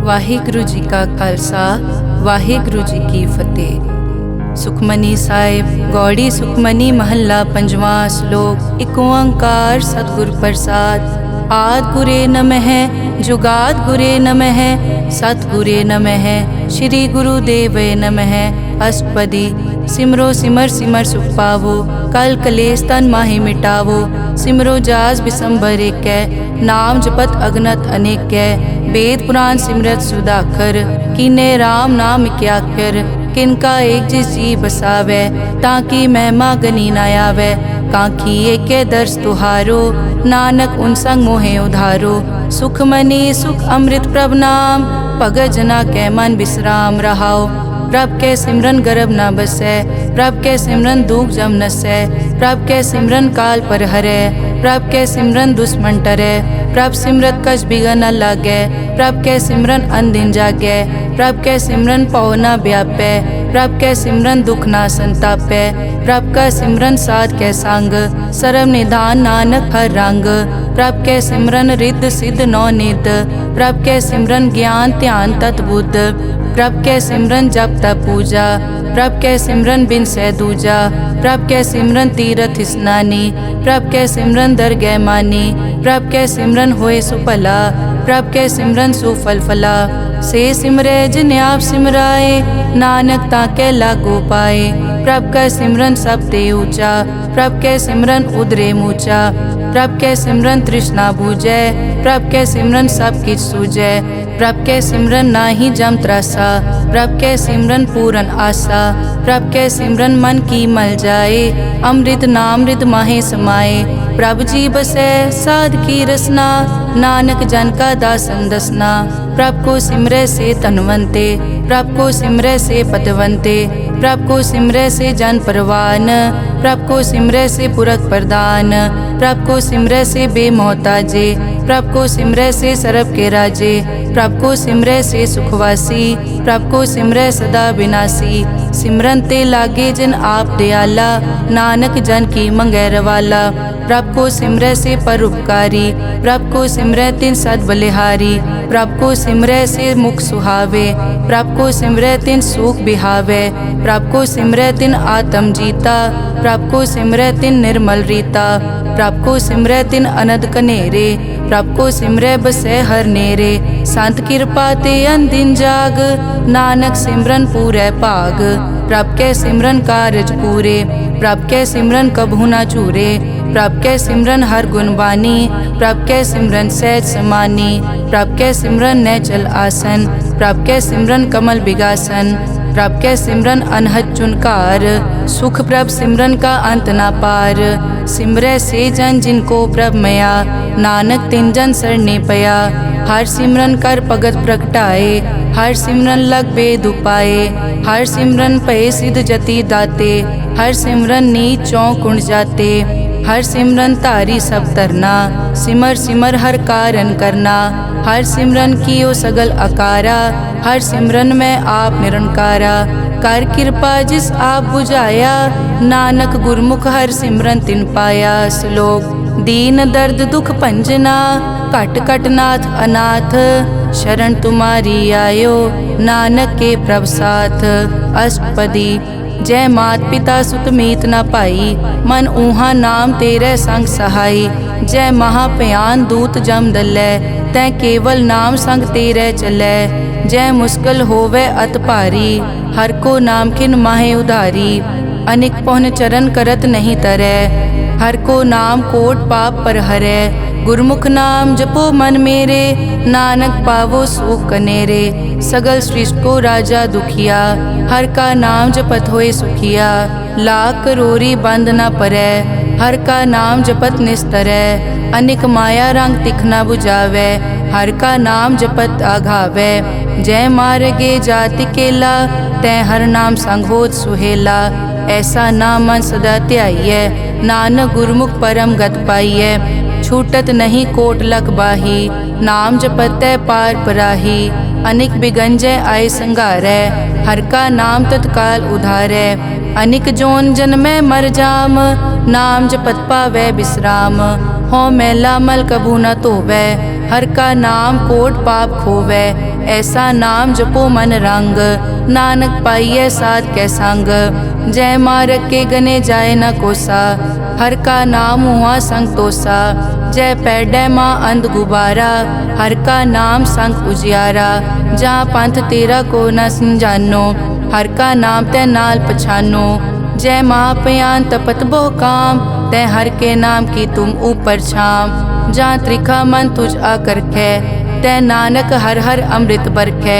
ਵਾਹਿਗੁਰੂ ਜੀ ਕਾ ਖਾਲਸਾ ਵਾਹਿਗੁਰੂ ਜੀ ਕੀ ਫਤਿਹ। ਸੁਖਮਨੀ ਸਾਹਿਬ ਗੌੜੀ ਸੁਖਮਨੀ ਮਹੱਲਾ ਪੰਜਵਾਂ ਸ਼ਲੋਕ। ਇੱਕ ਓੰਕਾਰ ਸਤਿਗੁਰ ਪ੍ਰਸਾਦ। ਆਦਿ ਗੁਰੇ ਨਮః ਜੁਗਾਦਿ ਗੁਰੇ ਨਮঃ ਸਤਿਗੁਰੇ ਨਮঃ ਸ਼੍ਰੀ ਗੁਰੂ ਦੇਵੇ ਨਮঃ। ਅਸ਼ਟਪਦੀ। ਸਿਮਰੋ ਸਿਮਰ ਸਿਮਰ ਸੁਖ ਪਾਵੋ ਕਲ ਕਲੇਸ਼ ਤਨ ਮਾਹਿ ਮਿਟਾਵੋ। ਸਿਮਰੋ ਜਾਸ ਬਿਸੰਬਰ ਏਕੈ ਨਾਮ ਜਪਤ ਅਗਨਤ ਅਨੇਕੈ। वेद पुराण सिमरत सुधाकर कीने राम नाम क्याकर। किनका एक जिस जी बसावै ताकि महिमा गनी न आवै। कांखी एके दर्श तुहारो नानक उन संग मोहे उधारो। सुख मनी सुख अमृत प्रभ नाम भगत जना कै मन विश्राम रहाओ। प्रभ के सिमरन गर्भ न बसै प्रभ के सिमरन दुख जम नसै। प्रभ के सिमरन काल पर हरै प्रभ के सिमरन दुश्मन टरै। प्रभ सिमरत कछ बिगन न लागै प्रभ के सिमरन अनदिन जागै। प्रभ के सिमरन पौ न व्यापै प्रभ के सिमरन दुख न संतापै। प्रभ का सिमरन साध के संग सर्व निधान नानक हर रंग। प्रभ के सिमरन रिद्ध सिद्ध नौ निध प्रभ के सिमरन ज्ञान ध्यान तत् बुद्ध। प्रभ के सिमरन जप तप पूजा प्रभ के सिमरन बिन सै दूजा। प्रभ के सिमरन तीरथ स्नानी प्रभ के सिमरन दरगह मानी। प्रभ के सिमरन होए सुफला प्रभ के सिमरन सुफल फला। से सिमरै जिन आप सिमराए नानक ताके लागो पाए। प्रभ का सिमरन सब ते ऊंचा प्रभ के सिमरन उदरे मूचा। प्रभ के सिमरन तृष्णा बूझै प्रभ के सिमरन सब किछ सूझै। प्रभ के सिमरन नाही जम त्रासा प्रभ के सिमरन पूरन आसा। प्रभ के सिमरन मन की मल जाए अमृत नामृत माहे समाए। प्रभ जी बसै साध की रसना नानक जन का दासन दसना। प्रभ को सिमरै से तनवंते प्रभ को सिमरै से पतवंते। प्रभ को सिमरै से जन परवान प्रभ को सिमरै से पुरख प्रदान। प्रभ को सिमरै से बेमोहताजे प्रभ को सिमरै से सरब के राजे। प्रभ को सिमरै से सुखवासी प्रभ को सिमरै सदा विनाशी। सिमरन ते लागे जिन आप दयाला नानक जन की मंगै रवाला। प्रभ को सिमरै से परोपकारी प्रभ को सिमरै तिन सद बलिहारी। प्रभ को सिमरै से मुख सुहावे प्रभ को सिमरै तिन सुख बिहावे। प्रभ को सिमरै तिन आत्म जीता प्रभ को सिमरै तिन निर्मल रीता। प्रभ को सिमरै तिन अनद कनेरे प्रभ को सिमरै बसै हर नेरे। संत कृपा ते अनदिन जाग नानक सिमरन पूरै भाग। प्रभ के सिमरन कारज पूरे प्रभ के सिमरन कभू न चूरे। प्रभ के सिमरन हर गुण बानी प्रभ के सिमरन सहज समानी। प्रभ के सिमरन नैचल आसन प्रभ के सिमरन कमल बिगासन। प्रभ के सिमरन अनहद चुनकार सुख प्रभ सिमरन का अंत ना पार। सिमरै से जन जिनको प्रभ मया नानक तिन जन सरने पया। हर सिमरन कर भगत प्रगटाए हर सिमरन लग बेद उपाए। हर सिमरन पए सिद्ध जति दाते हर सिमरन नीच चौं कुंड जाते। हर सिमरन धारी सब तरना सिमर सिमर हर कारण करना। हर सिमरन कियो सगल अकारा हर सिमरन में आप निरंकारा। कर कृपा जिस आप बुझाया नानक गुरमुख हर सिमरन तिन पाया। श्लोक। दीन दर्द दुख भंजना घट घट नाथ अनाथ। शरण तुम्हारी आयो नानक के प्रभ साथ। अष्टपदी। जय मात पिता सुत मीत न पाई मन ऊहा नाम तेरे संग सहाई। जय महाभयान दूत जम दलै तै केवल नाम संग तेरे चलै। जय मुश्किल होवे अत भारी हर को नाम खिन माहे उधारी। अनिक पौन चरण करत नहीं तरै हर को नाम कोट पाप पर हरै। गुरमुख नाम जपो मन मेरे नानक पावो सुख कनेरे। सगल सृष्टि को राजा दुखिया हर का नाम जपत होए सुखिया। लाख करोरी बंद न परै हर का नाम जपत निस्तरै। अनिक माया रंग तिखना बुझावै हर का नाम जपत आघावै। जय मार्गे जाति केला तै हर नाम संग होत सुहेला। ऐसा नाम मन सदा ध्याइयै नानक गुरमुख परम गत पाइयै। छूटत नहीं कोट लख बाही नाम जपतै पार पराही। अनिक बिगंजय आय संघारै हर का नाम तत्काल उधारै। अनिक जोन जन्मै मर जाम नाम जपत पावै विश्राम। हों मैला मल कभू न धोवै, हर का नाम कोट पाप खोवै। ऐसा नाम जपो मन रंग, नानक पाइयै साध कै संग। जय मारग के गने जाए न कोसा, हर का नाम हुआ संग तोसा। जय पैडै माँ अंध गुबारा, हर का नाम संग उजियारा। जहाँ पंथ तेरा को न समझानो, हर का नाम तै नाल पछानो। जय महापयान तपत बहु काम, तै हर के नाम की तुम ऊपर छाम। जहाँ त्रिखा मन तुझ आकर कै, तै नानक हर हर अमृत बरखै।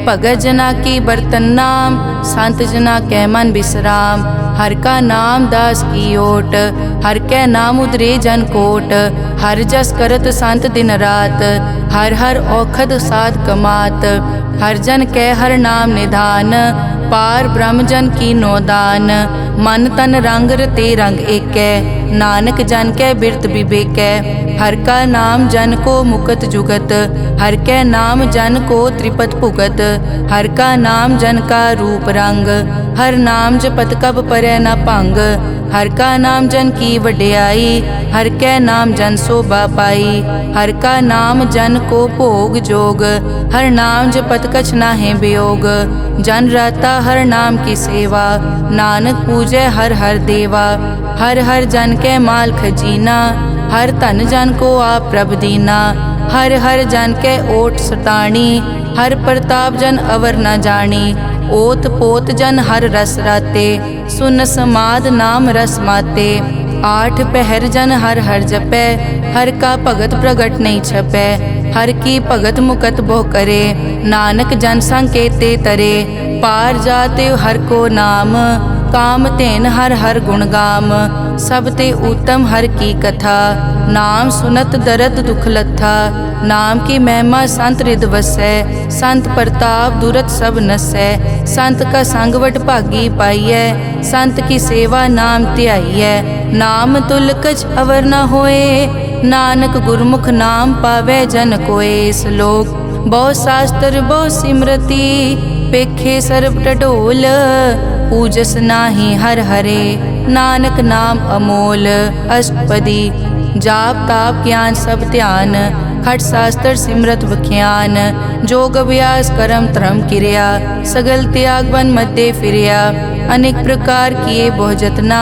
भगत जना की बर्तन नाम, संत जना कै मन विश्राम। हर का नाम दास की ओट, हर कै नाम उदरे जन कोट। हर जस करत संत दिन रात, हर हर औखद साध कमात। हर जन कै हर नाम निधान, पार ब्रह्म जन की नोदान। मन तन रंग रते रंग एकै, नानक जन कै बिरत विवेकै। हर का नाम जन को मुकत जुगत, हर कै नाम जन को त्रिपत भुगत। हर का नाम जन का रूप रंग, हर नाम जपत कब परै न भंग। हर का नाम जन की वड्याई, हर कै नाम जन शोभा पाई। हर का नाम जन को भोग जोग, हर नाम जपत कछ नाहि वियोग। जन राता हर नाम की सेवा, नानक पूजै हर हर देवा। हर हर जन कै माल खजीना, हर धन जन को आप प्रभ दीना। हर हर जन कै ओट सताणी, हर प्रताप जन अवर न जानी। ओत पोत जन हर रस राते, सुन समाद नाम रस माते। आठ पहर जन हर हर जपै, हर का भगत प्रगट नहीं छपै। हर की भगत मुकत बहु करे, नानक जन संकेते तरे। पार जाते हर को नाम, काम तेन हर हर गुण गाम। सब ते उत्तम हर की कथा, नाम सुनत दरद दुख लथा। नाम की महिमा संत हृद वसै, संत प्रताप दुरत सब नसै। संत का संगवट भागी पाइयै, संत की सेवा नाम ध्याइयै। नाम तुल कछ अवर न होए, नानक गुरमुख नाम पावै जन कोए। श्लोक बहु शास्त्र बहु सिमरति, पेखे सर्ब टडोल। पूजस नाही हर हरे, नानक नाम अमोल। अष्टपदी जाप ताप ज्ञान सब ध्यान, खट शास्त्र सिमरत बख्यान। जोग अभ्यास करम धर्म किरिया, सगल त्याग बन मध्य फिरिया। अनेक प्रकार किए बहु जतना,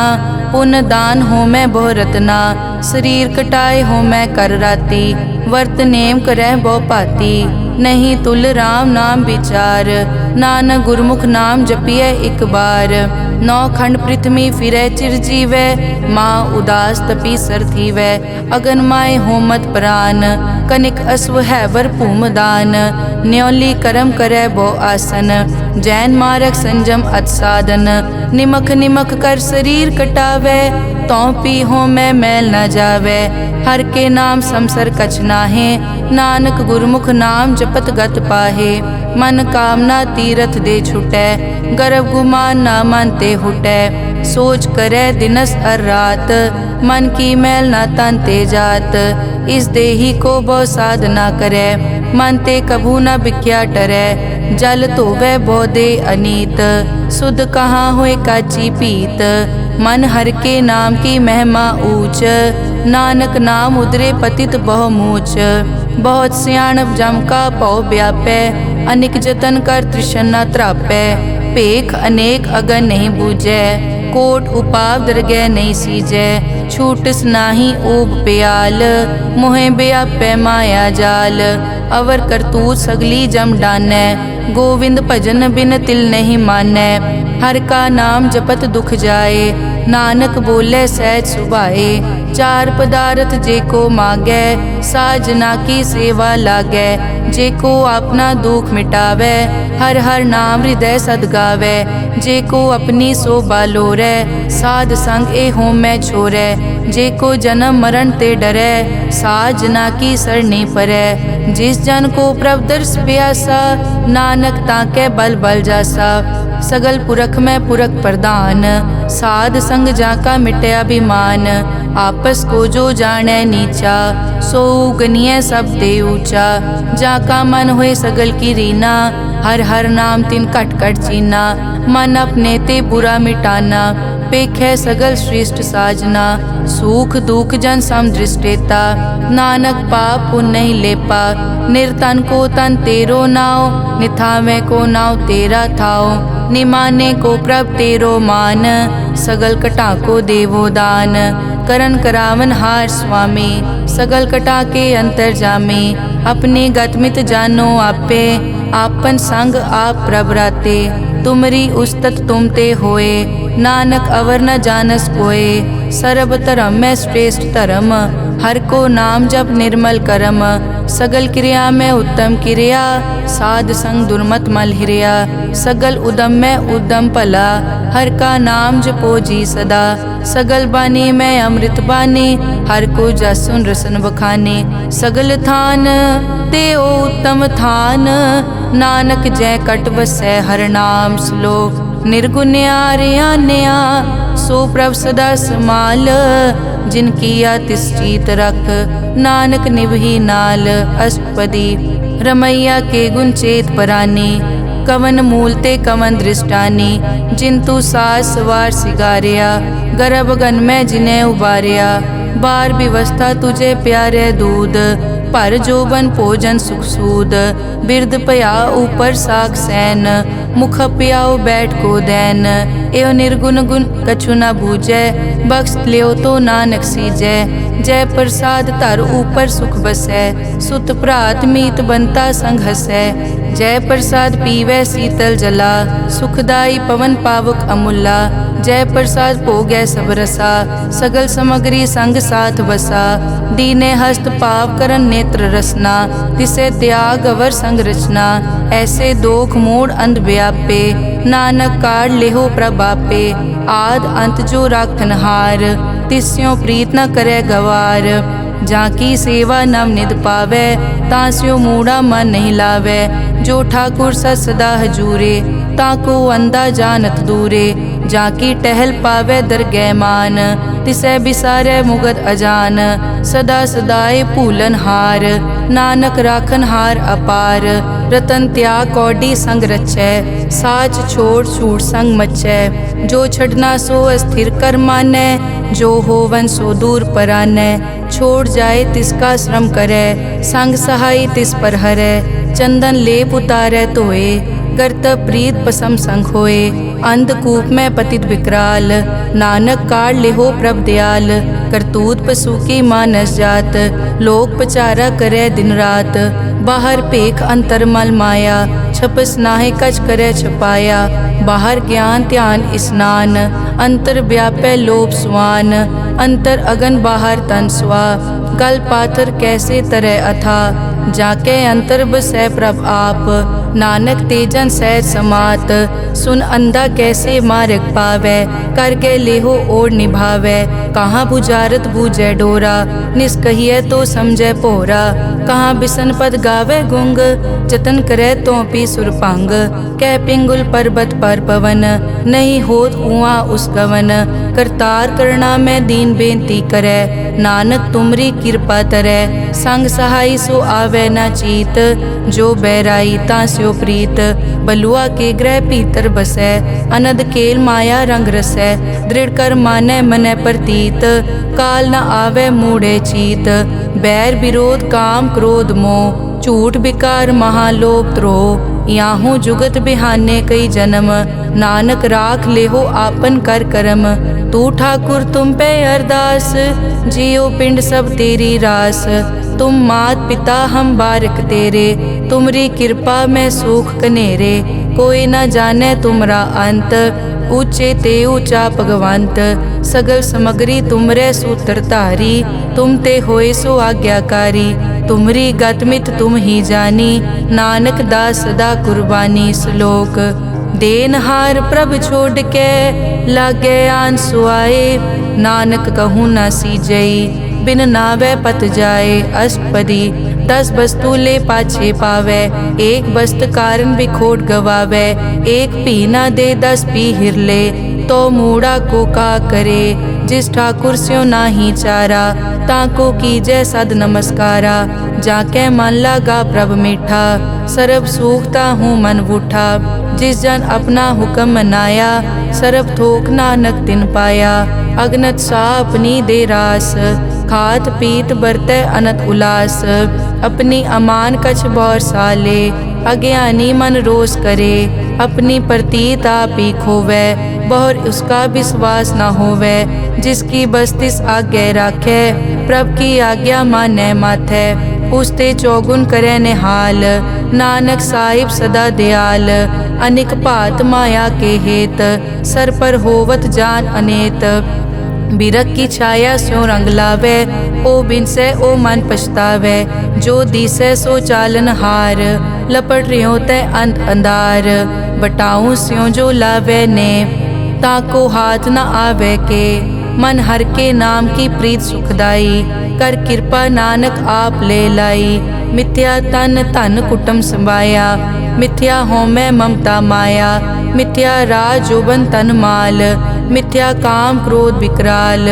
पुण्य दान हो मैं बहु रतना। शरीर कटाए हो मैं कर राती, वर्त नेम करह बहु पाती। नहीं तुल राम नाम विचार, नानक गुरमुख नाम जपिए एक बार। नौ खंड पृथ्वी फिरै चिर जीवै, माँ उदास तपी सर थीवै। अगन माए होमत प्राण, कनिक अश्व है वर भूमदान। न्योली करम करै बहु आसन, जैन मारक संजम अत साधन। निमख निमख कर शरीर कटावै, तौ पी हो मैं मैल न जावै। हर के नाम समसर कछ नाहे, नानक गुरमुख नाम जपत गत पाहे। मन कामना तीरथ दे छुटै, गर्भ गुमान ना मन ते हुटै। सोच करे दिनस अर रात, मन की मैल ना तन ते जात। इस देही को बहु साधना करे, मन ते कभू न बिख्या टरै। जल धोवै बहु दे अनीत, सुध कहाँ होए काची पीत। मन हर के नाम की महिमा ऊंच, नानक नाम उदरे पतित बहु मूच। बहुत सियाणप जम का पौ व्यापै, अनेक जतन कर तृष्णा त्रापै। पेख अनेक अगन नहीं बूझै, कोट उपाव दरगह नहीं सीजै। छूटस नाही ऊब प्याल, मोहे व्यापै माया जाल। अवर करतूत सगली जम डानै, गोविंद भजन बिन तिल नहीं मानै। हर का नाम जपत दुख जाए, नानक बोले सहज सुभाए। चार पदार्थ जे को मांगै, साजना की सेवा लागै। जे को अपना दुख मिटावै, हर हर नाम हृदय सद गावै। जे को अपनी शोभा लोरै, साध संग ए हो मैं छोरै। जे को जन्म मरण ते डरै, साजना की सरनी परै। जिस जन को प्रभ दर्श प्यासा, नानक ताकै बल बल जासा। सगल पुरख में पुरख प्रधान, साध संग जाका मिटे अभिमान। आपस को जो जाने नीचा, सो गनिय सब दे ऊंचा। जाका मन होए सगल की रीना, हर हर नाम तिन कट कट चीना। मन अपने ते बुरा मिटाना, अपेक्षै सगल श्रेष्ठ साजना, सुख दुख जन सम दृष्टेता, नानक पाप पुण्य नहीं लेपा, निर्तन को तन तेरो नाव, निथावे को नाव तेरा थाओ, निमाने को प्रभ तेरो मान, सगल कटा को देवो दान, करन करावन हार स्वामी, सगल कटा के अंतर जामे, अपने गतमित जानो आपे, आपन संग आप प्रभ राते, तुमरी उस्तत तुम ते होए, नानक अवर न जानस कोए, सर्ब धर्म में श्रेष्ठ धर्म, हर को नाम जप निर्मल करम, सगल क्रिया में उत्तम क्रिया, साध संग दुर्मत मल हिरिया, सगल उदम में उद्दम भला, हर का नाम जपो जी सदा, सगल बानी में अमृत बानी, हर को जसुन रसन बखाने, सगल थान ते ओ उत्तम थान, नानक जय कट बसै हर नाम श्लोक, निर्गुण्या रियान्या सो प्रभ सदा समाल, जिनकी तिष्ठित रख, नानक निभही नाल, अष्टपदी रमैया के गुण चेत परानी, कवन मूलते कवन दृष्टानी, जिंतु सास सवार सिगारिया, गर्भ गन में जिन्हें उबारिया, बार व्यवस्था तुझे प्यारे दूध, पर जोबन भोजन सुख सूद, बिरद पया ऊपर साग सैन, मुख पियाओ बैठ को दैन, एव निर्गुण गुण कछु न बूझै, बख्श लियो तो नानक सीजै, जय प्रसाद धर ऊपर सुख बसै, सुत भ्रात मीत बनता संग हसै, जय प्रसाद पीवै शीतल जला, सुखदाई पवन पावक अमूला, जय प्रसाद भोगै सब रसा, सगल समग्री संग साथ बसा, दीने हस्त पाव करन नेत्र रसना, तिसे त्याग अवर संग रचना, ऐसे दोख मोड़ अंध व्यापे, नानक काढ़ लेहो प्रभापे, आद अंत जो राखन हार, तिस्यों प्रीत न करे गवार, जाकी सेवा नव निध पावे, तास्यो मूढ़ा मन नहीं लावे, जो ठाकुर सदा हजूरे, ताको अंधा जानत दूरे, जाकी टहल पावे दरगह मान, तिसै बिसारे मुगद अजान, सदा सदाए भूलन हार, नानक राखन हार अपार, रतन त्याग कौडी संग रचै, साच छोड़ छूट संग मचै, जो छड़ना सो अस्थिर कर मानै, जो होवन सो दूर परानै, छोड़ जाए तिसका श्रम करे, संग सहाय तिस पर हरै, चंदन लेप उतारै धोए, करतब प्रीत पसम संग होए, अंधकूप में पतित विकराल, नानक काढ़ लेहो प्रभ दयाल, करतूत पशु की मानस जात, लोक पचारा करे दिन रात, बाहर पेख अंतर मल माया, छपस नाहे कच करे छपाया, बाहर ज्ञान ध्यान स्नान, अंतर व्यापै लोभ स्वान, अंतर अगन बाहर तन स्वा, गल पाथर कैसे तरह अथा, जाके अंतर बसै प्रभ आप, नानक तेजन सहज समात, सुन अंधा कैसे मार्ग पावै, कर गए लेहो ओर निभावै, कहाँ बुझारत बूझै डोरा, निष्कहिए तो समझै पोरा, कहाँ बिसन पद गावे गुंग, जतन करे तो पी सुरपांग, कह पिंगुल पर्वत पर पवन, नहीं होत कुआं उस गवन, करतार करना में दीन बेनती करे, नानक तुमरी कृपा तरै, संग सहाय सो आवे न चीत, जो बैराई तास्यो प्रीत, बलुआ के ग्रह भीतर बसै, अनद केल माया रंग रसै, दृढ़ कर मानै मनै प्रतीत, काल न आवे मूढ़े चीत, बैर विरोध काम क्रोध मोह, झूठ विकार महालोभ द्रोह, याहू जुगत बिहाने कई जन्म, नानक राख लेहो आपन कर करम, तू ठाकुर तुम पे अरदास, जियो पिंड सब तेरी रास, तुम मात पिता हम बारक तेरे, तुमरी कृपा में सुख कनेरे, कोई न जाने तुमरा अंत, ऊंचे ते ऊंचा भगवंत, सगल समग्री तुमरे सूत्र धारी, तुम ते होए सो आज्ञाकारी, तुमरी गतमित तुम ही जानी, नानक दास सदा कुर्बानी। श्लोक देनहार प्रभ छोड़ के लागे आन सुआए, नानक कहूँ न सीजई बिन नावे पत जाए। अष्टपदी 10 वस्तु ले पाछे पावे, एक वस्त कारण भी खोट गवावे, एक पी ना दे 10 पी हिरले, तो मूड़ा को का करे। जिस ठाकुर स्यों नाही चारा, ताको कीजै सद नमस्कारा। जाके मन लागा प्रभ मीठा, सरब सूखता हूँ मन बूठा। जिस जन अपना हुक्म मनाया, सरब थोक नानक तिन पाया। अगनत सा अपनी दे रास, खात पीत बरतै अनत उलास। अपनी अमान कछ बौर साले, अज्ञानी मन रोष करे। अपनी प्रतीत आप ही खोवै, बहुर उसका विश्वास न होवै। जिसकी बस्तिस आज्ञा राखै, प्रभ की आज्ञा मानै माथै। उसते चौगुन करे निहाल, नानक साहिब सदा दयाल। अनिक भात माया के हेत, सर पर होवत जान अनेत। बिरख की छाया स्यों रंग लावे, ओ बिनसे ओ मन पछतावे। जो दिसै सो चालन हार, लपट रियो तै अंत अंधार। बटाऊं स्यों जो लावे ने, ताको हाथ न आवे के। मन हर के नाम की प्रीत सुखदाई, कर कृपा नानक आप ले लाई। मिथ्या तन धन कुटुम संभाया, मिथ्या होमै ममता माया। मिथ्या राज जोबन तन माल, मिथ्या काम क्रोध विकराल।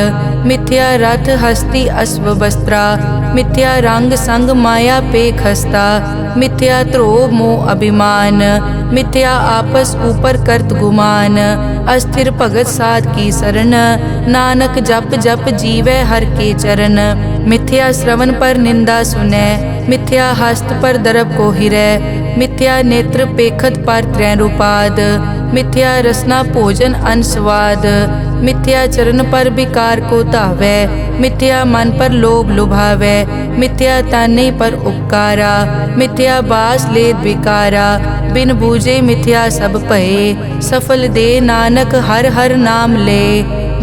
मिथ्या रथ हस्ती अश्व वस्त्रा, मिथ्या रंग संग माया पे खस्ता। मिथ्या ध्रोह मोह अभिमान, मिथ्या आपस ऊपर करत गुमान। अस्थिर भगत साध की शरण, नानक जप जप जीवै हर के चरण। मिथ्या श्रवण पर निंदा सुनै, मिथ्या हस्त पर दरब को हिरै। मिथ्या नेत्र पेखत पर त्रैरूपाद, मिथ्या रसना भोजन अन स्वाद। मिथ्या चरण पर विकार को धावै, मिथ्या मन पर लोभ लुभावै। मिथ्या ताने पर उपकारा, मिथ्या बास लेत विकारा। बिन बूझे मिथ्या सब भये, सफल दे नानक हर हर नाम ले।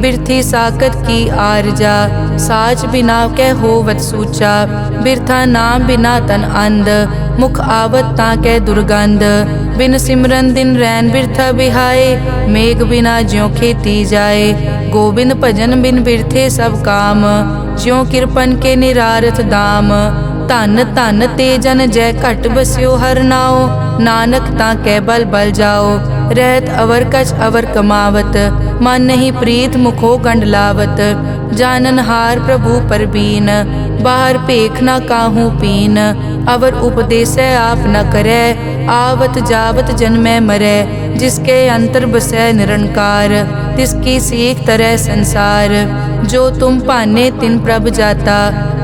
बिरथी साकत की आरजा, साच बिना कै होवत सूचा। बिरथा नाम बिना तन अंध, मुख आवत ताकै दुर्गंध। बिन सिमरन दिन रैन बिरथा बिहाए, मेघ बिना ज्यों खेती जाए। गोबिंद भजन बिन बिरथे सब काम, ज्यों किरपन के निरारथ दाम। धन धन ते जन जय घट बस्यो हर नाओ, नानक ताकै बल बल जाओ। रहत अवर कछ अवर कमावत, मन नहीं प्रीत मुखो गंड लावत। जानन हार प्रभु परबीन, बाहर पेख न काहू पीन। अवर उपदेसै आप न करै, आवत जावत जन्मै मरै। जिसके अंतर बसै निरंकार, तिसकी सीख तरह संसार। जो तुम पाने तिन प्रभ जाता,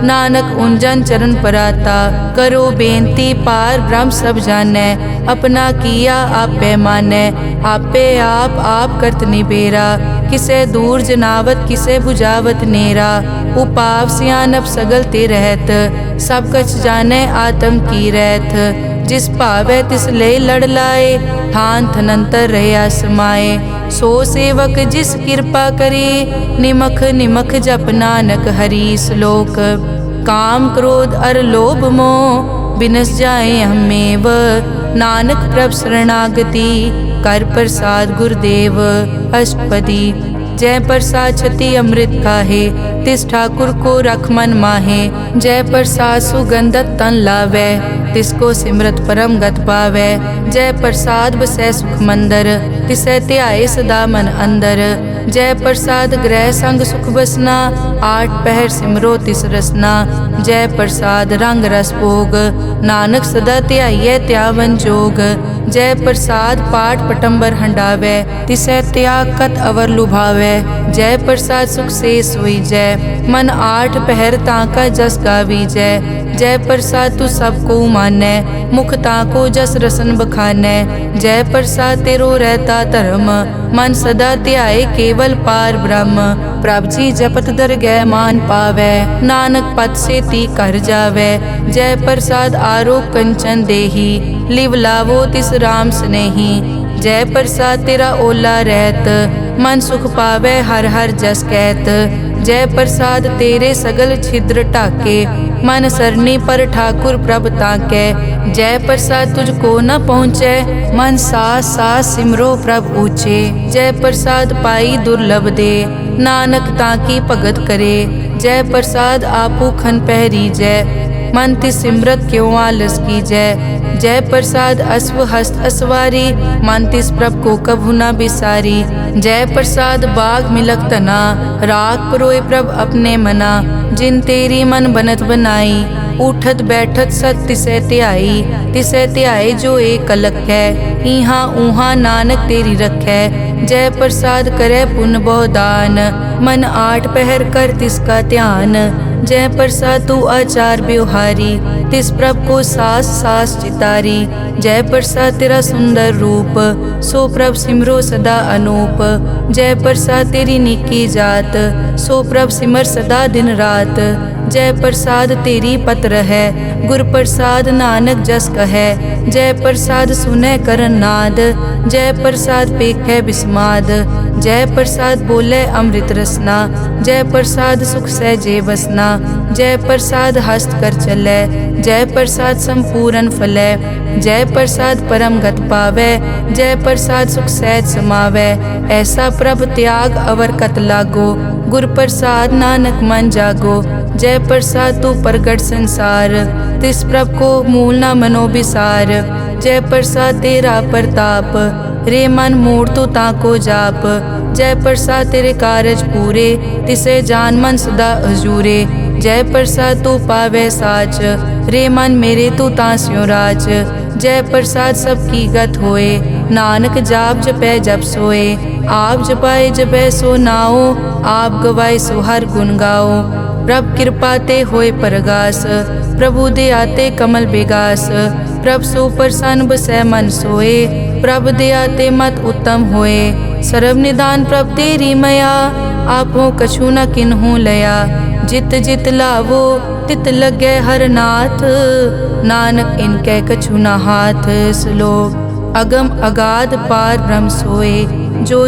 नानक उंजन चरण पराता। करो बेनती पार ब्रह्म सब जानै, अपना किया आपे मानै। आपे आप करत निबेरा, किसे दूर जनावत किसे बुझावत नेरा। उपाव सियानप सगल ते रहत, सब कछ जानै आत्म की रहत। जिस भावै तिस ले लड़ लाए, थान थनंतर रहया समाए। सो सेवक जिस कृपा करे, निमख निमख जप नानक हरि श्लोक। काम क्रोध अर लोभ मोह, बिनस जाए हमेव। नानक प्रभ शरणागति, कर प्रसाद गुरुदेव। अष्टपदी जय प्रसाद छति अमृत काहे, तिस ठाकुर को रख मन माहे। जय प्रसाद सुगंधत तन लावै, तिसको सिमरत परम गत पावै। जय प्रसाद बसै सुख मंदर, तिसै ध्याए सदा मन अंदर। जय प्रसाद ग्रह संग सुख बसना, आठ पहर सिमरो तिस रसना। जय प्रसाद रंग रस भोग, नानक सदा ध्याइयै त्यावन जोग। जय प्रसाद पाठ पटंबर हंडावै, तिसै त्याग कत अवर लुभावै। जय प्रसाद सुख से सोई जय, मन आठ पहर ताका जस गावी जय। जय प्रसाद तू सबको मानै, मुख ताको जस रसन बखानै। जय प्रसाद तेरो रहता धर्म, मन सदा ध्याए केवल पार ब्रह्म। प्रभ जी जपत दरगह मान पावै, नानक पद से ती कर जावै। जय प्रसाद आरोग कंचन देही, लिव लावो तिस राम स्नेही। जय प्रसाद तेरा ओला रहत, मन सुख पावै हर हर जस कहत। जय प्रसाद तेरे सगल छिद्र ढाके, मन सरनी पर ठाकुर प्रभ ताकै। जय प्रसाद तुझको न पहुँचै, मन सास सास सिमरो प्रभ ऊँचे। जय प्रसाद पाई दुर्लभ दे, नानक ताकी भगत करे। जय प्रसाद आपू खन पहरी जय, मन तिस सिमरत क्यों आलस की जय प्रसाद अश्व हस्त असवारी, मन तिस प्रभ को कभु न बिसारी। जय प्रसाद बाग मिलक तना, राग परोए प्रभ अपने मना। जिन तेरी मन बनत बनाई, उठत बैठत सत तिसै त्याई जो एक अलग है। इहाँ ऊहाँ नानक तेरी रखै, जय प्रसाद करे पुन बहुदान। मन आठ पहर कर तिसका ध्यान, जय प्रसाद तू आचार व्यवहारी। तिस प्रभ को सास सास चितारी, जय प्रसाद तेरा सुंदर रूप। सो प्रभ सिमरो सदा अनूप, जय प्रसाद तेरी निकी जात। सो प्रभ सिमर सदा दिन रात, जय प्रसाद तेरी पत्र है। गुर प्रसाद नानक जस कहे, जय प्रसाद सुनै करन नाद। जय प्रसाद पेखै बिस्माद, जय प्रसाद बोले अमृत रसना। जय प्रसाद सुख सहजे बसना, जय प्रसाद हस्त कर चलै। जय प्रसाद संपूर्ण फलै, जय प्रसाद परम गत पावै। जय प्रसाद सुख सहज समावै, ऐसा प्रभ त्याग अवर कत लागो। गुर प्रसाद नानक मन जागो, जय प्रसाद तू प्रगट संसार। तिस प्रभ को मूल न मनो बिसार, जय प्रसाद तेरा प्रताप। रे मन मूड तू ताको जाप, जय प्रसाद तेरे कारज पूरे। तिसे जान मन सदा अजूरे, जय प्रसाद तू पावे साच। रे मन मेरे तू तास्यों राज, जय प्रसाद सबकी गत होए। नानक जाप जपै जप सोए, आप जपाए जपै सो नाओ। आप गवाए सो हर गुण गाओ, प्रभ कृपा ते होए परगास। प्रभु दे आते कमल बेगास, प्रभ सो प्रसन्न बसै मन सोए। प्रभ दे आते मत उत्तम होए, सर्व निदान प्रभ तेरी मया। आपो कछु न किन्हू लया, जित जित लावो तित लगे हर नाथ। नानक इनके कछु न हाथ। श्लोक अगम अगाध पार ब्रह्म सोए,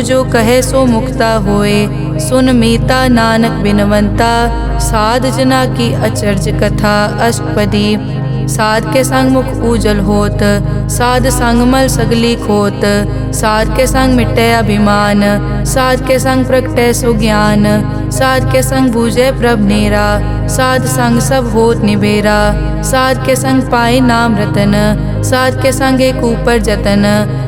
जो कहे सो मुक्ता होए। सुन मीता नानक बिनवंता, साध जना की अचर्ज कथा। अष्टपदी साध के संग मुख उजल होत, साध संग मल सगली खोत। साध के संग मिटे अभिमान, साध के संग प्रगटे सो ज्ञान। साध के संग बूझे प्रभ नेरा, साध संग सब होत निबेरा। साध के संग पाए नाम रतन, साध के संग एक ऊपर जतन।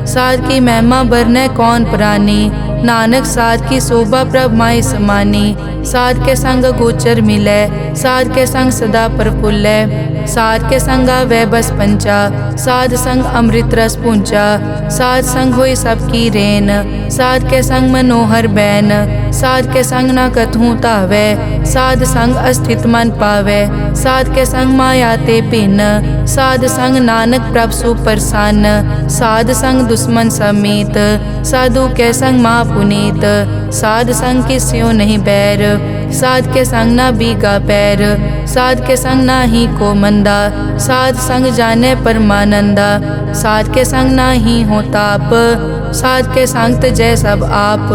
साध की महिमा बरने कौन प्राणी, नानक साध की शोभा प्रभ माई समानी। साध के संग गोचर मिलै, साध के संग सदा प्रफुल्लै। साध के संग वै बस पंचा, साध संग अमृत रस पूंचा। साध संग होई सबकी रेन, साध के संग मनोहर बैन। साध के संग न कथूं तावै, साध संग अस्थित मन पावै। साध के संग माया ते भिन्न, साध संग नानक प्रभ सुप्रसन्न। साध संग दुश्मन समीत, साधु के संग माँ पुनीत। साध संग किस्यों नहीं बैर, साध के संग ना बीगा पैर। साध के संग ना ही को मंदा, साध संग जाने परमानंदा। साध के संग ना ही हो ताप, साध के संग तजै सब आप।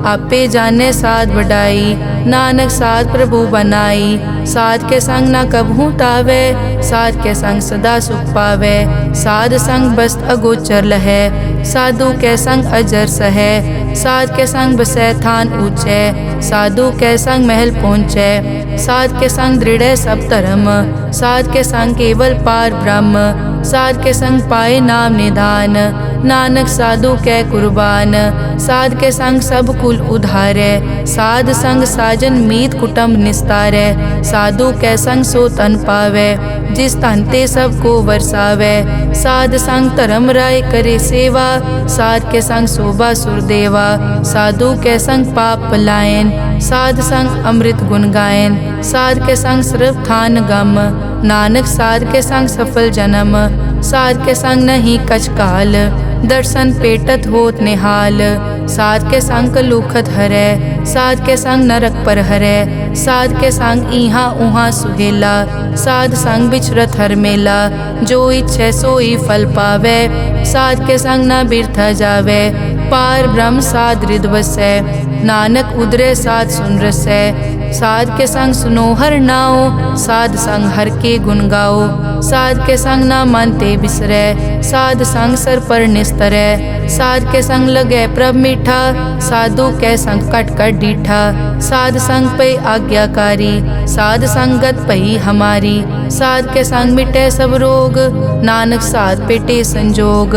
आपे जाने साध बढ़ाई, नानक साध प्रभु बनाई। साध के संग ना कबहू तावै, साध के संग सदा सुख पावै। साध संग बस्त अगोचर लहै, साधु के संग अजर सहै। साध के संग बसै थान ऊंचै, साधु के संग महल पहुँचै। साध के संग दृढ़ सब धर्म, साध के संग केवल पार ब्रह्म। साध के संग पाए नाम निधान, नानक साधु कै कुर्बान। साध के संग सब कुल उधारै, साध संग साजन मीत कुटुंब निस्तारै। साधु कै संग सो तन पावै, जिस तन ते सब को वरसावै। साध संग धर्म राय करे सेवा, साध के संग शोभा सुरदेवा। साधु के संग पाप पलायन, साध संग अमृत गुण गायन। साध के संग सर्व थान गम, नानक साध के संग सफल जन्म। साध के संग नहीं कछ काल, दर्शन पेटत होत निहाल। साध के संग कलुखत हरै, साध के संग नरक पर हरै। साध के संग इहाँ उहाँ सुहेला, साध संग बिचरत हर मेला। जो इच्छै सोई फल पावै, साध के संग न बिरथा जावै। पार ब्रह्म साध हृद बसै, नानक उदरे साध सुन रसै। साध के संग सुनो हर नाओ, साध संग हर के गुण गाओ। साध के संग ना मन ते बिसरै, साध संग सर पर निस्तरै। साध के संग लगै प्रभ मीठा, साधु के संग कट कट डीठा। साध संग पे आज्ञाकारी, साध संगत पई हमारी। साध के संग मिटे सब रोग, नानक साध पेटे संजोग।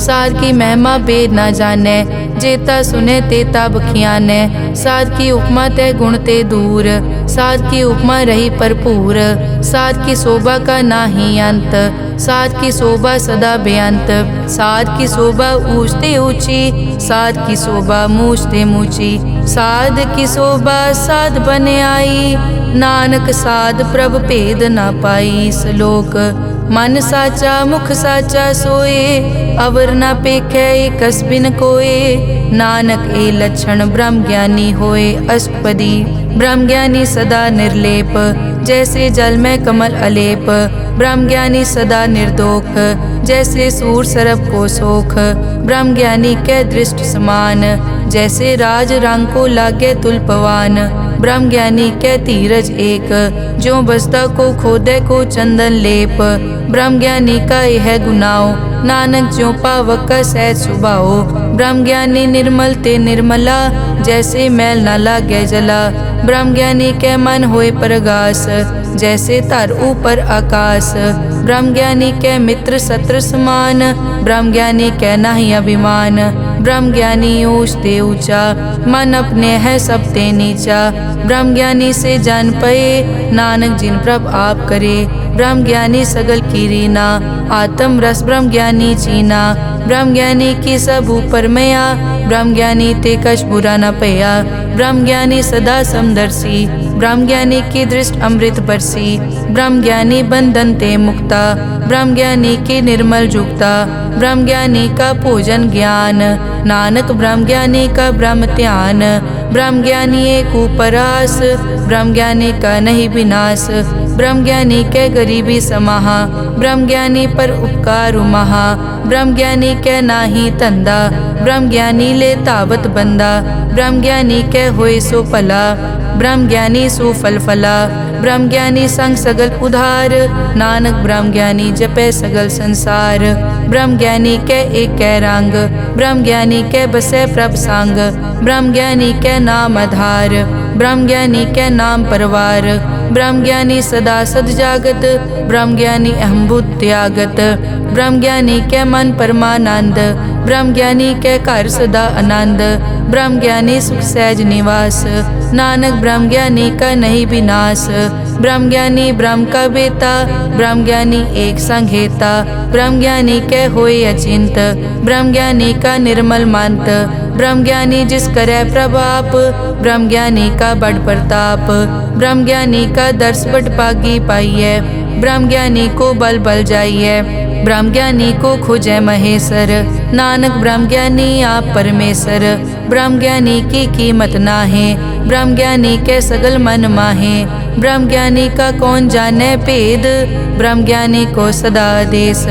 साध की महिमा बेद ना जाने, जेता सुने तेता बखियाने। साध की उपमा ते गुण ते दूर, साध की उपमा रही भरपूर। साध की शोभा का नाही अंत, साध की शोभा सदा बेअंत। साध की शोभा ऊंचते ऊंची, साध की शोभा मूछते मूची। साध की शोभा साध बने आई, नानक साध प्रभ भेद ना पाई। श्लोक मन साचा मुख साचा सोए, अवर न पेखै एकस बिन कोए। नानक ए लक्षण ब्रह्म ज्ञानी होए। अष्टपदी ब्रह्म ज्ञानी सदा निर्लेप, जैसे जल में कमल अलेप। ब्रह्म ज्ञानी सदा निर्दोख, जैसे सूर सरब को सोख। ब्रह्म ज्ञानी के दृष्ट समान, जैसे राज रंग को लागे तुलपवान। ब्रह्म ज्ञानी के धीरज एक, जो बसता को खोदे को चंदन लेप। ब्रह्म ज्ञानी का यह गुनाओ, नानक ज्यों पावक का सहज सुभाओ। ब्रह्म ज्ञानी निर्मल ते निर्मला, जैसे मैल न लागे जला। ब्रह्म ज्ञानी के मन होए प्रगास, जैसे धर ऊपर आकाश। ब्रह्म ज्ञानी के मित्र शत्रु समान, ब्रह्म ज्ञानी के नहीं अभिमान। ब्रह्म ज्ञानी ऊंच ते ऊंचा, मन अपने है सब ते नीचा। ब्रह्म ज्ञानी से जान पए, नानक जिन प्रभ आप करे। ब्रह्म ज्ञानी सगल की रीना, आत्म रस ब्रह्म ज्ञानी चीना। ब्रह्म ज्ञानी की सब ऊपर मया, ब्रह्म ज्ञानी ते कछ बुरा न पया। ब्रह्म ज्ञानी सदा समदर्शी, ब्रह्म ज्ञानी की दृष्ट अमृत बरसी। ब्रह्म ज्ञानी बंधन ते मुक्ता, ब्रह्म ज्ञानी की निर्मल जुक्ता। ब्रह्म ज्ञानी का भोजन ज्ञान, नानक ब्रह्म ज्ञानी का ब्रह्म ध्यान। ब्रह्म ज्ञानी एक उपरास, ब्रह्म ज्ञानी का नहीं विनाश। ब्रह्म ज्ञानी के गरीबी समाहा, ब्रह्म ज्ञानी पर उपकार उमहा। ब्रह्म ज्ञानी के नाही तंदा, ब्रह्म ज्ञानी ले तावत बंदा। ब्रह्म ज्ञानी के होए सो फला, ब्रह्म ज्ञानी सो फल फला। ब्रह्म ज्ञानी संग सगल उधार, नानक ब्रह्म ज्ञानी जपे सगल संसार। ब्रह्म ज्ञानी के एक कै रंग, ब्रह्म ज्ञानी के बसे प्रभ संग। ब्रह्म ज्ञानी के नाम आधार, ब्रह्म ज्ञानी के नाम परवार। ब्रह्म ज्ञानी सदा सद जागत, ब्रह्म ज्ञानी अहम बुद्धि त्यागत। ब्रह्म ज्ञानी के मन परमानंद, ब्रह्म ज्ञानी के घर सदा आनंद। ब्रह्म ज्ञानी सुख सहज निवास, नानक ब्रह्म ज्ञानी का नहीं विनाश। ब्रह्म ज्ञानी ब्रह्म का बेता, ब्रह्म ज्ञानी एक संग हेता। ब्रह्म ज्ञानी के होए अचिंत, ब्रह्म ज्ञानी का निर्मल मंत। ब्रह्म ज्ञानी जिस करे प्रभाप, ब्रह्म ज्ञानी का बड़ प्रताप। ब्रह्म ज्ञानी का दर्श बड़ पागी पाइये, ब्रह्म ज्ञानी को बल बल जाइए। ब्रह्म ज्ञानी को खोजे महेश्वर, नानक ब्रह्म ज्ञानी आप परमेश्वर। ब्रह्म ज्ञानी की कीमत नाहे, ब्रह्म ज्ञानी के सगल मन माहे। ब्रह्म ज्ञानी का कौन जाने भेद, ब्रह्म ज्ञानी को सदा आदेश।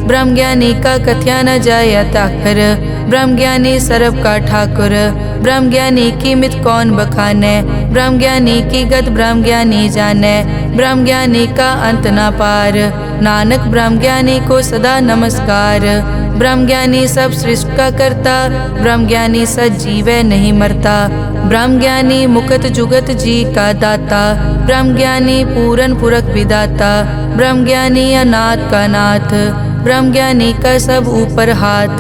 ब्रह्म ज्ञानी का कथ्या न जाय ताकर, ब्रह्म ज्ञानी सर्व का ठाकुर। ब्रह्म ज्ञानी की मित कौन बखाने, ब्रह्म ज्ञानी की गत ब्रह्म ज्ञानी जाने। ब्रह्म ज्ञानी का अंत न पार, नानक ब्रह्म ज्ञानी को सदा नमस्कार। ब्रह्म ज्ञानी सब सृष्टि का करता, ब्रह्म ज्ञानी सजीवै नहीं मरता। ब्रह्म ज्ञानी मुकत जुगत जी का दाता, ब्रह्म ज्ञानी पूरन पुरख विदाता। ब्रह्म ज्ञानी अनाथ का नाथ, ब्रह्म ज्ञानी का सब ऊपर हाथ।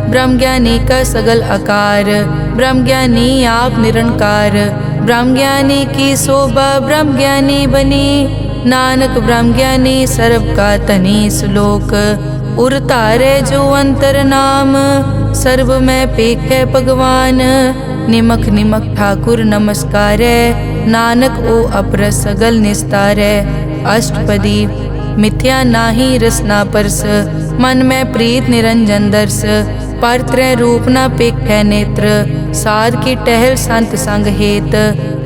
ब्रह्म ज्ञानी का सगल आकार, ब्रह्म ज्ञानी आप निरंकार। ब्रह्म ज्ञानी की शोभा ब्रह्म ज्ञानी बनी, नानक ब्रह्म ज्ञानी सर्व का तनी। श्लोक उर तारे जो अंतर नाम, सर्व में पेखे भगवान। निमक निमक ठाकुर नमस्कारे, नानक ओ अपर सगल निस्तारे। अष्टपदी मिथ्या नाही रसना परस, मन में प्रीत निरंजन दर्श। पर त्रय रूप न पेखे नेत्र, साध की टहल संत संग हेत।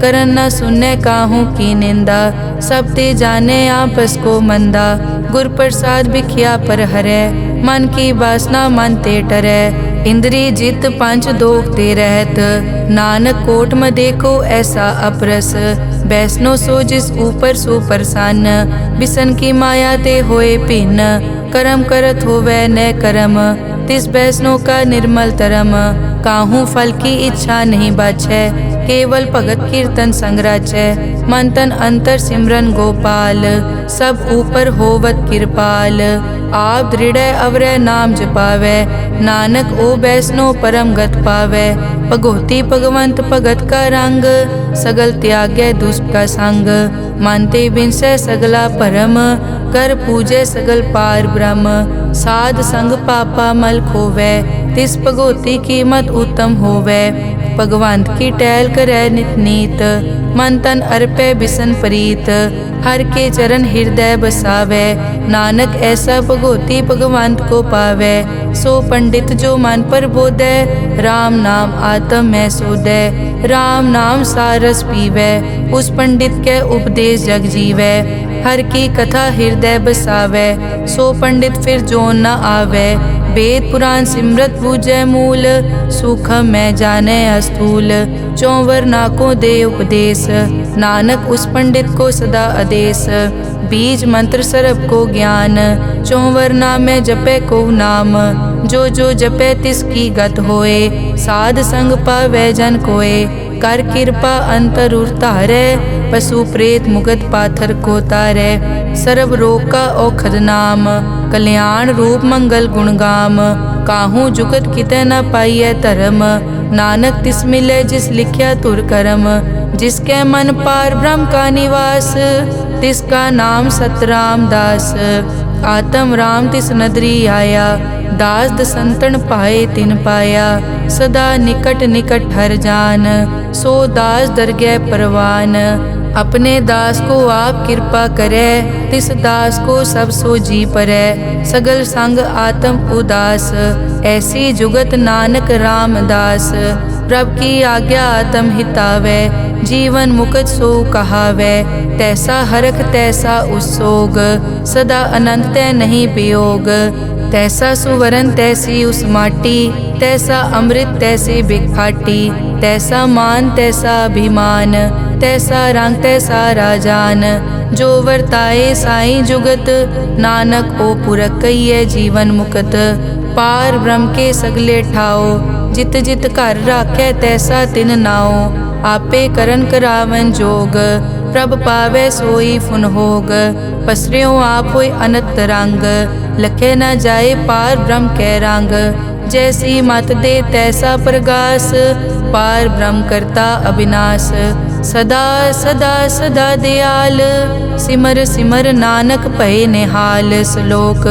करन न सुनने काहू की निंदा, सब ते जाने आपस को मंदा। गुर प्रसाद बिखिया पर हरै, मन की वासना मन ते टरै। इंद्री जित पंच दोख ते रहत, नानक कोट में देखो ऐसा अपरस। बैसनो सो जिस ऊपर सो प्रसन्न बिसन की माया ते होए भिन्न करम करत होवे न करम तिस बैसनो का निर्मल तरम काहू फल की इच्छा नहीं बाछै केवल भगत कीर्तन संग राचै मन तन अंतर सिमरन गोपाल सब ऊपर होवत कृपाल आप दृढ़ अवरय नाम जपावै नानक ओ बैसनो परम गत पावै भगोती भगवंत भगत का रंग सगल त्यागै दुष्ट का संग मानते बिनसै सगला परम कर पूजै सगल पार ब्रह्म साध संग पापा मल खोवै तिस भगोती कीमत उत्तम होवै भगवंत की टहल करै नित नीत मन तन अर्पै बिसन प्रीत हर के चरण हृदय बसावै नानक ऐसा भगोती भगवंत को पावै सो पंडित जो मन पर बोधै राम नाम आत्म में सोधै राम नाम सारस पीवै उस पंडित के उपदेश जग जीवै हर की कथा हृदय बसावै सो पंडित फिर जोन न आवै वेद पुराण सिमरत पूजै मूल सूखम में जाने अस्थूल चौवर नाको दे उपदेश नानक उस पंडित को सदा आदेश बीज मंत्र सरब को ज्ञान चौवर नाम में जपे को नाम जो जो जपे तिसकी गत होए साध संग पावै जन कोए कर कृपा अंतर उतारै पशु प्रेत मुगत पाथर को तारै सर्व रोग का औखद नाम कल्याण रूप मंगल गुणगाम काहू जुगत कितै न पाइयै धर्म नानक तिस मिले जिस लिखिया तुर करम जिसके मन पार ब्रह्म का निवास तिसका नाम सतराम दास आत्म राम तिस नदरी आया दास दसंतन पाए तिन पाया सदा निकट निकट हर जान सो दास दरगह परवान अपने दास को आप कृपा करे तिस दास को सब सो जी परै सगल संग आत्म उदास ऐसी जुगत नानक रामदास प्रभ की आज्ञा आत्म हितावै जीवन मुकत सो कहावै तैसा हरख तैसा उसोग सदा अनंत तै नहीं वियोग तैसा सुवरन तैसी उस माटी तैसा अमृत तैसे बिखाटी तैसा मान तैसा अभिमान तैसा रंग तैसा राजान जो वर्ताए साई जुगत नानक ओ पुरख कहिए जीवन मुकत पार ब्रह्म के सगले ठाओ जित जित घर राखै तैसा तिन नाओ आपे करन करावन जोग प्रभ पावै सोई फुन होग पसरियों आप होय अनंत रंग लखे न जाए पार ब्रह्म कै रंग जैसी मत दे तैसा प्रगास पार ब्रह्म करता अविनाश सदा सदा सदा दयाल सिमर सिमर नानक भय निहाल श्लोक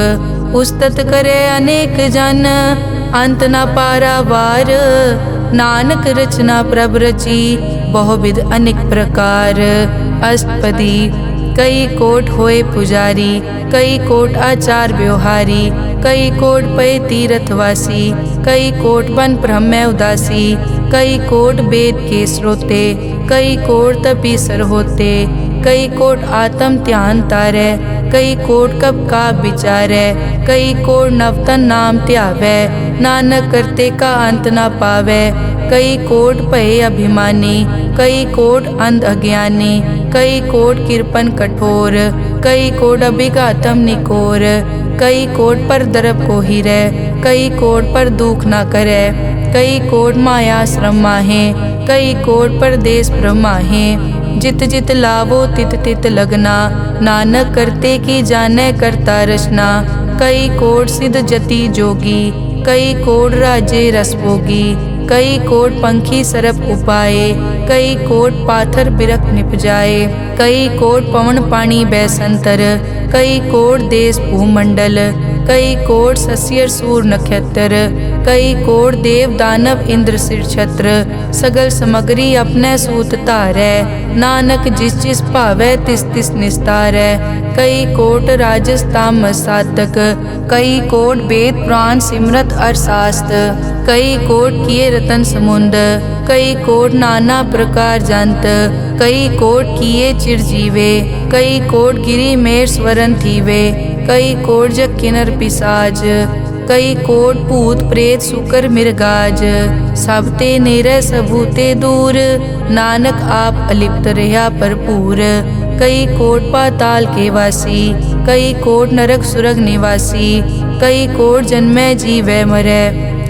उस्तत करे अनेक जन अंत न पारावार नानक रचना प्रभ रची बहुविध अनेक प्रकार अष्टपदी कई कोट होए पुजारी कई कोट आचार व्यवहारी कई कोट पय तीर्थवासी कई कोट बन ब्रह्म उदासी कई कोट वेद के स्रोते कई कोट तपीसर होते कई कोट आत्म ध्यान तारै कई कोट कब का विचारै कई कोट नवतन नाम ध्यावै नानक करते का अंत न पावै कई कोट भय अभिमानी कई कोट अंध अज्ञानी कई कोट कृपन कठोर कई कोट अभिघातम निकोर कई कोट पर दरब को हिरै कई कोट पर दुख न करे कई कोट माया श्रम माहे कई कोट परदेश ब्रह्माहे जित जित लावो तित तित लगना नानक करते की जाने करता रचना कई कोट सिद्ध जति जोगी कई कोट राजे रस भोगी कई कोट पंखी सरप उपाए कई कोट पाथर बिरख निप जाए कई कोट पवन पानी बैसंतर कई कोट देश भूमंडल कई कोट सस्यर सूर नक्षत्र कई कोट देव दानव इंद्र सिर छत्र सगल समग्री अपने सूत धारै नानक जिस जिस भावै तिस तिस निस्तारै कई कोट राजस तामस सातक कई कोट वेद पुराण सिमरत अरशास्त कई कोट किए रतन समुंद कई कोट नाना प्रकार जंत कई कोट किए चिरजीवे कई कोट गिरी मेर स्वरन थीवे कई कोट जग किनर पिसाज कई कोट भूत प्रेत सुकर मिर्गाज, सब ते नेरे सबूते दूर, नानक आप अलिप्त रहा भरपूर। कई कोट पाताल के वासी, कई कोट नरक सुरग निवासी, कई कोट जन्मै जीवै मरै,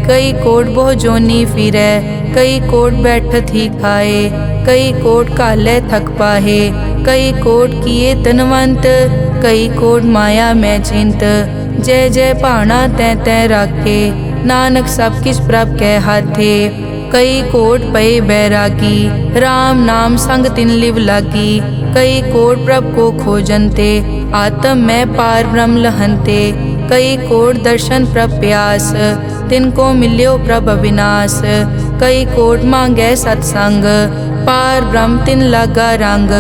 कई कोट बहु जोनी फिरै, कई कोट बैठत ही खाए, कई कोट काले थक पाहे, कई कोट किए तनवंत, कई कोट माया में चिंत। जय जय भाना तै तै राखे, नानक सब किछ प्रभ कै हाथे। कई कोट पए बैरागी, राम नाम संग तिन लिव लागी, कई कोट प्रभ को खोजनते, आत्म में पार ब्रह्म लहनते। कई कोट दर्शन प्रभ प्यास, तिनको मिल्यो प्रभ अविनाश, कई कोट मांगै सत्संग, पार ब्रह्म तिन लागा रंग।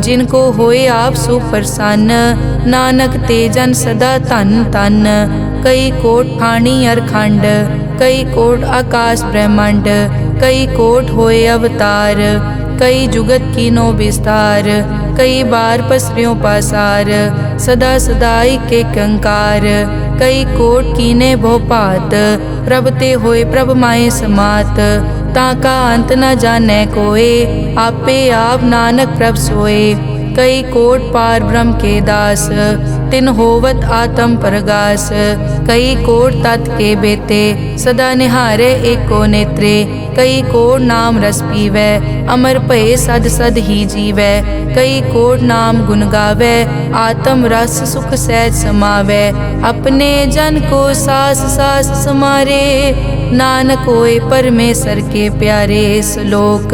जिनको होए आप सुप्रसन्न, नानक ते जन सदा धन धन। कई कोट ठाणी अरखंड, कई कोट आकाश ब्रह्मांड, कई कोट होए अवतार, कई जुगत कीनो विस्तार। कई बार पसरियों पासार, सदा सदाई के कंकार। कई कोट कीने भो भात, प्रभ ते होए प्रभ माए समात। ताका अंत न जाने कोए, आपे आप नानक प्रभ सोए। कई कोट पार ब्रह्म के दास, तिन होवत आत्म प्रगास। कई कोट तत् के बेते, सदा निहारे एको नेत्रे। कई कोट नाम रस पीवै, अमर भये सद सद ही जीवै। कई कोट नाम गुण गावै, आत्म रस सुख सहज समावै। अपने जन को सास सास समारे, नानक होए परमेश्वर के प्यारे। श्लोक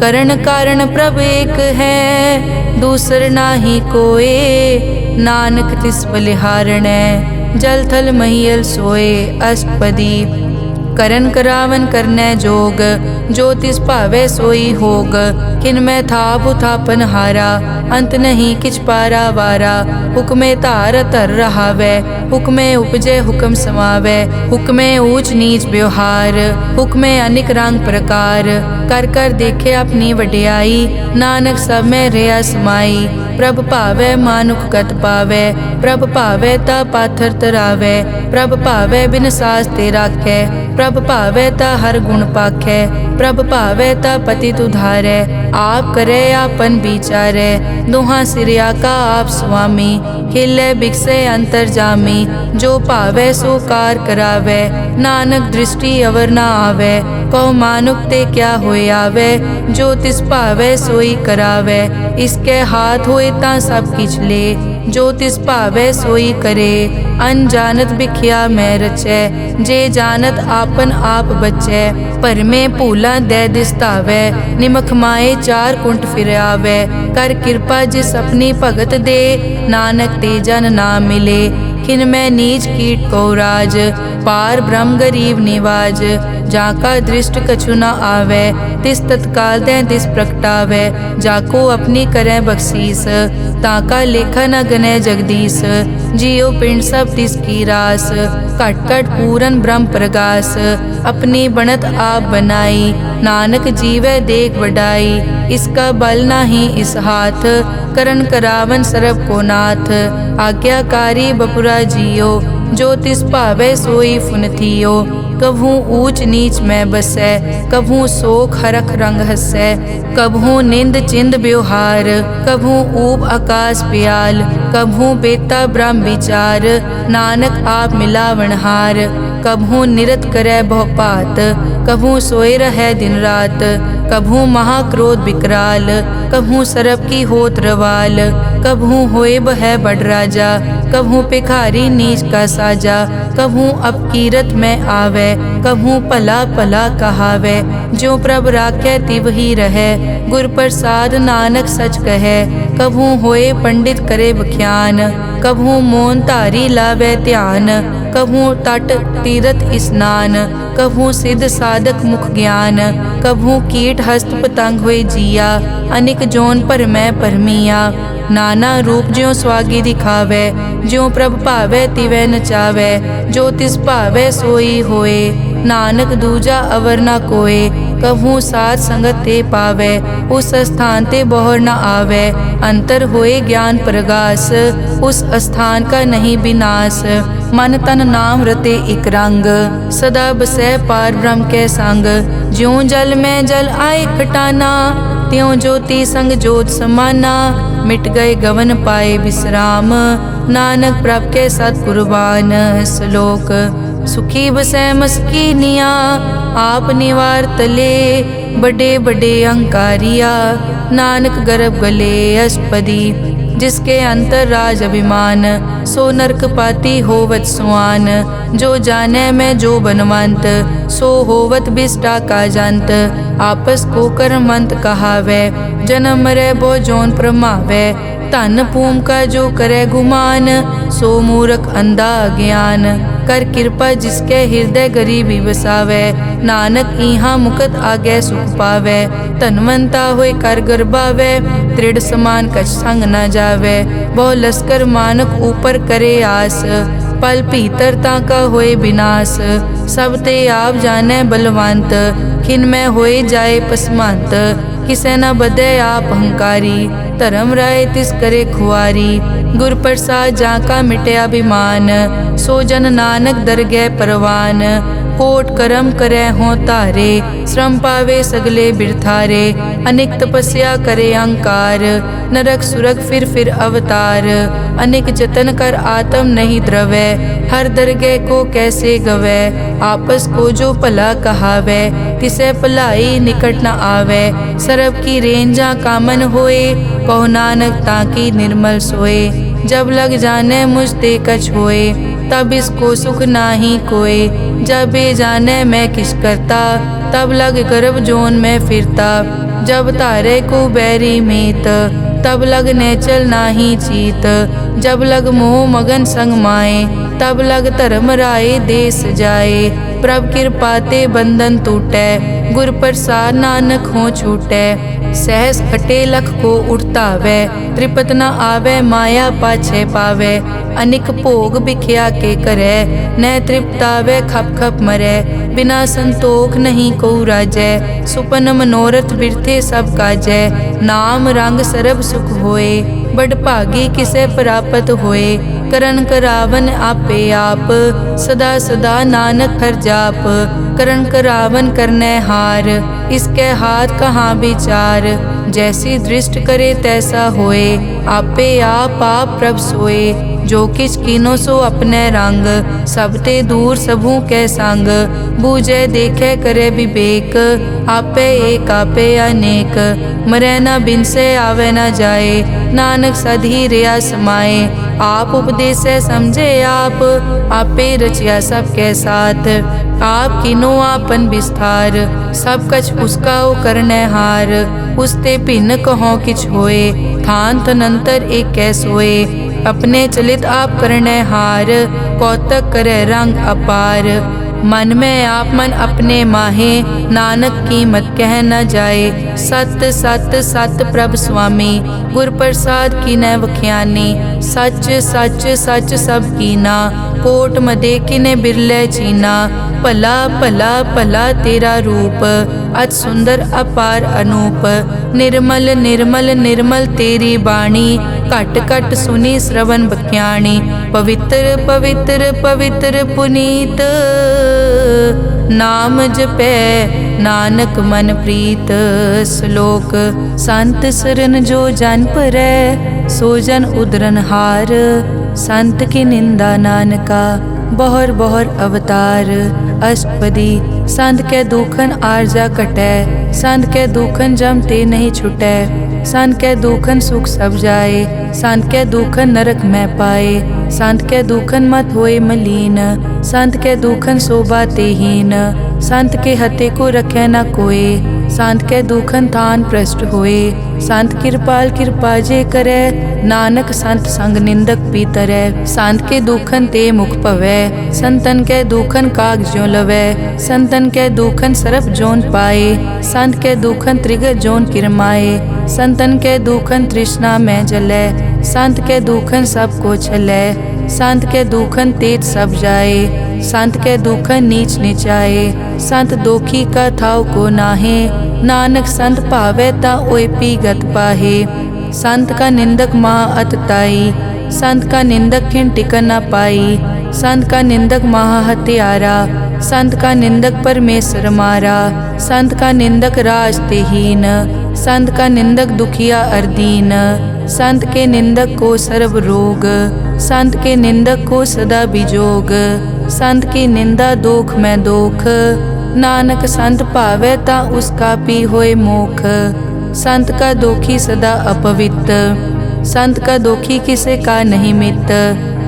करण कारण प्रभ एक है, दूसर नाही कोए, नानक तिस बलिहारणै, जल थल महियल सोए। अष्टपदी करन करावन करनै जोग, जो तिस भावै सोई होग। किनमै थाप उथापन हारा, अंत नहीं किछ पारा वारा। हुक्मे धार धर रहावै, हुक्मे उपजै हुक्म समावै। हुक्मे ऊंच नीच व्यवहार, हुक्मे अनिक रंग प्रकार। कर कर देखे अपनी वड्याई, नानक सब में रहा समाई। प्रभ भावै मानुख गत पावै, प्रभ भावै ता पाथर तरावै। प्रभ भावै बिन सास ते राखै, प्रभ भावै ता हर गुण पाखै। प्रभ भावै ता पतित उधारै, आप करे आपन विचारै। दोहां सिरिया का आप स्वामी, हिले बिकसे अंतर जामी। जो भावै सो कार करावै, नानक दृष्टि अवर ना आवै। कहो मानुक ते क्या होए आवै, जो तिस भावै सोई करावै। इसके हाथ होए ता सब किछ ले, जो तिस भावै सोई करे। अनजानत बिखिया मैं रचै, जे जानत आपन आप बचै। पर में भूला दे दिसतावै, निमख माए चार कुंट फिर आवै। कर कृपा जिस अपनी भगत दे, नानक ते जन ना मिले। खिन मैं नीच कीट को राज, पार ब्रह्म गरीब निवाज। जाका दृष्ट कछु न आवे, तिस तत्काल तै तिस प्रगटावै। जाको अपनी करै बख्शीस, ताका लेखा न गनै जगदीश। जियो पिंड सब तिसकी रास, घट घट पूरन ब्रह्म प्रगास। अपनी बनत आप बनाई, नानक जीवै देख वडाई। इसका बल नाही इस हाथ, करन करावन सरब को नाथ। आज्ञाकारी बपुरा जियो, जो तिस भावै सोई फुनथियो। कभू ऊंच नीच में बसै, कभू शोक हरख रंग हसै। कभू निंद चिंद व्यवहार, कभू ऊब आकाश प्याल। कभू बेता ब्रह्म विचार, नानक आप मिलावनहार। कभू निरत करै बहु पात, कभू सोए रहै दिन रात। कभू महाक्रोध विकराल, कभू सरब की होत रवाल। कभू होए बह बड़ राजा, कभू भिखारी नीच का साजा। कभू अपकीरत में आवे, कभू भला भला कहावे। जो प्रभ राखै तिव ही रहै, गुर प्रसाद नानक सच कहै। कभू होए पंडित करे बख्यान, कभू मोन धारी लावे ध्यान। कभू तट तीरथ स्नान, कभू सिद्ध साधक मुख ज्ञान। कभू कीट हस्त पतंग होए जिया, अनिक जोन पर मैं परमिया। नाना रूप ज्यों स्वागी दिखावे, ज्यों प्रभ भावै तिवै नचावै। जो तिस भावै सोई होए, नानक दूजा अवर ना कोए। कभू साथ संगत ते पावै, उस स्थान ते बहुर न आवै। अंतर होए ज्ञान प्रगास, उस स्थान का नहीं विनाश। मन तन नाम रते इक रंग, सदा बसै पार ब्रह्म के संग। ज्यों जल में जल आए खटाना, त्यों ज्योति संग ज्योत समाना। मिट गए गवन पाए विश्राम, नानक प्रभ के सतकुर्बान। श्लोक सुखी बसै मस्कीनिया, आप निवार तले। बड़े बड़े अहंकारिया, नानक गर्भ गले अष्टपदी। जिसके अंतर राज अभिमान, सो नरक पाती होवत सुआन। जो जाने में जो बनवंत, सो होवत बिष्टा का जंत। आपस को कर्मंत कहावै, जन्म मरे बो जोन प्रमावै। धन भूम का जो करे गुमान, सो मूर्ख अंधा ज्ञान। कर कृपा जिसके हृदय गरीबी बसावै, नानक इहाँ मुकत आगे सुख पावै। धनवंता होए कर गर्बावै, दृढ़ समान कछ संग न जावै। बहु लश्कर मानक ऊपर करे आस, पल भीतरता का होए विनाश। सब ते आप जाने बलवंत, खिन में होए जाए पसमंत। किसे न बदे आप अहंकारी, धर्म राय तिस करे खुआरी। गुर प्रसाद जाका मिटे अभिमान, सो जन नानक दरगह परवान। कोट करम करे हों तारे, श्रम पावे सगले बिरथारे। अनेक तपस्या करे अहंकार, नरक सुरग फिर अवतार। अनेक जतन कर आत्म नहीं द्रवै, हर दरगह को कैसे गवै। आपस को जो भला कहावै, तिसे भलाई निकट न आवै। सरब की रेंजा कामन होए, कहो नानक ताकि निर्मल सोए। जब लग जाने मुझ ते कछ होए, तब इसको सुख नाही कोय। जब ये जाने मैं किस करता, तब लग गर्भ जोन में फिरता। जब तारे को बैरी मीत, तब लग नेचल नाही चीत। जब लग मोह मगन संग माए, तब लग धर्म राय देश जाए। प्रभ कृपा ते बंधन टूटै, गुर प्रसाद नानक हो छूटै। सहस खटे लख को उठतावै, त्रिपत न आवे माया पाछे पावे। अनिक भोग बिख्या के करे, न तृप्तावे खप खप मरै। बिना संतोख नहीं को राजै, सुपन मनोरथ बिरथे सब काजै। नाम रंग सरब सुख होए, बड़ भागी किसे प्राप्त होए। करन करावन आपे आप, सदा सदा नानक हर जाप। करन करावन करने हार, इसके हाथ कहाँ विचार। जैसी दृष्ट करे तैसा होए, आपे आप प्रभ सोए। जो किछ कीनो सो अपने रंग, सब ते दूर सबू के संग। बूझे देखे करे विवेक, आपे एक आपे अनेक। मरै न बिन से आवे न जाए, नानक सधी रिया समाए। आप उपदेश समझे आप, आपे रचिया सबके साथ। आप किनो आपन विस्तार, सब कछ उसका ओ करने हार। उसते भिन्न कहो किछ होए, थान तनंतर एक कै सोए। अपने चलित आप करने हार, कौतक करे रंग अपार। मन में आप मन अपने माहे, नानक कीमत कह न जाए। सत सत सत प्रभ स्वामी, गुर प्रसाद की न वख्यानी। सच सच सच सब कीना, कोट मदे किने बिरले चीना। भला भला भला तेरा रूप, अति सुंदर अपार अनूप। निर्मल निर्मल निर्मल तेरी बाणी, घट घट सुनी श्रवण बख्याणी। पवित्र पवित्र पवित्र पुनीत, नाम जपै नानक मन प्रीत। श्लोक संत सरन जो जन परै, सो जन उदरन हार। संत की निंदा नानका, बहुर बहुर अवतार। अष्टपदी संत के दुखन आरजा कटै, संत के दुखन जम ते नहीं छुटै। संत के दुखन सुख सब जाए, संत के दुखन नरक में पाए। संत के दुखन मत होए मलीन, संत के दुखन शोभा ते हीन। संत के हते को रखे न कोय, संत के दुखन थान भ्रष्ट होए। संत कृपाल कृपा जे करे, नानक संत संग निंदक भी तरै। संत के दुखन ते मुख पवै, संतन के दुखन काग ज्यों लवै। संतन के दुखन सरप जोन पाए, संत के दुखन त्रिगत जोन किरमाए। संतन के दुखन तृष्णा में जलै, संत के दुखन सबको छलै। संत के दुखन तेज सब जाए, संत के दुखन नीच निचाए। संत दोखी का थाव को नाहे, नानक संत भावे ता ओए पी गत पाहे। संत का निंदक महा अतताई, संत का निंदक खिन टिकन न पाई। संत का निंदक महा हत्यारा, संत का निंदक परमेश्वर मारा। संत का निंदक राजतेहीन, संत का निंदक दुखिया अर्दीन। संत के निंदक को सर्व रोग, संत के निंदक को सदा बिजोग। संत की निंदा दोख में दोख, नानक संत भावे ता उसका पी होए मोख। संत का दोखी सदा अपवित्र, संत का दोखी किसे का नहीं मित।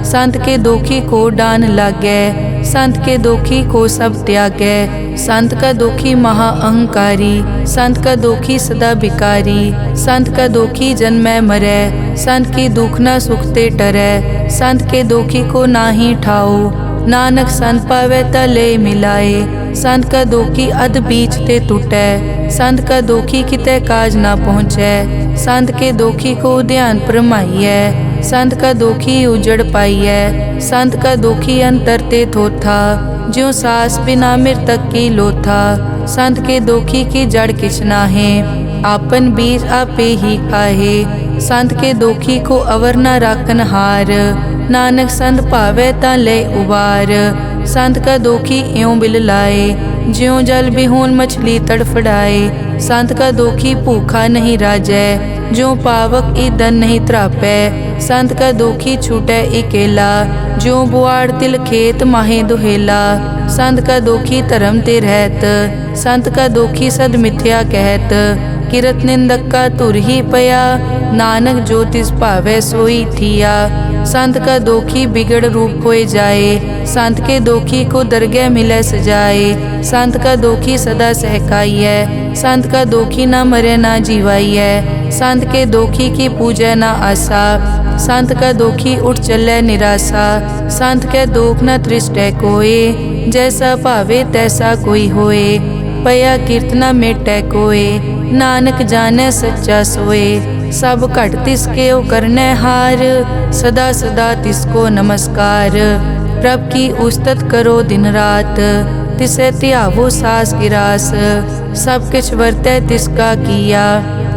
संत के दोखी को डान लागै, संत के दोखी को सब त्यागै। संत का दोखी महा अहंकारी, संत का दोखी सदा बिकारी। संत का दोखी जन्मै मरै, संत की दुख न सुखते टरै। संत के दोखी को नाही ठाओ, नानक संत पावै ता ले मिलाए। संत का दोखी अध बीच ते टूटै, संत का दोखी कितै काज ना पहुँचै। संत के दोखी को ध्यान परमाइयै, संत का दोखी उजड़ पाइयै। संत का दोखी अंतर ते थोथा, ज्यों सास बिना मृतक की लोथा। संत के दोखी की जड़ किछ नाहे, आपन बीज आपे ही खाहे। संत के दोखी को अवर न राखन हार, नानक संत भावे ता ले उबार। संत का दोखी इयों बिल लाए, ज्यों जल बिहून मछली तड़फड़ाए। संत का दोखी भूखा नहीं राजै, ज्यों पावक ईंधन नहीं त्रापै। संत का दोखी छूटै इकेला, ज्यों बुआड़ तिल खेत माहे दुहेला। संत का दोखी धर्म ते रहत, संत का दोखी सद मिथ्या कहत। किरत निंदक का तुर ही पया, नानक जो तिस भावै सोई थिया। संत का दोखी बिगड़ रूप होए जाए, संत के दोखी को दरगह मिलै सजाए। संत का दोखी सदा सहकाइयै, संत का दोखी ना मरे ना जीवाइयै। संत के दोखी की पूजै ना आसा, संत का दोखी उठ चलै निराशा। संत के दोख न तृष्टै कोय, जैसा भावे तैसा कोई होए। पया कीर्तना मेटै कोय, नानक जाने सच्चा सोए। सब घट तिसके ओ करनै हार, सदा सदा तिसको नमस्कार। प्रभ की उस्तत करो दिन रात, तिसे त्यावो सास गिरास। सब किछ वर्तै तिसका किया,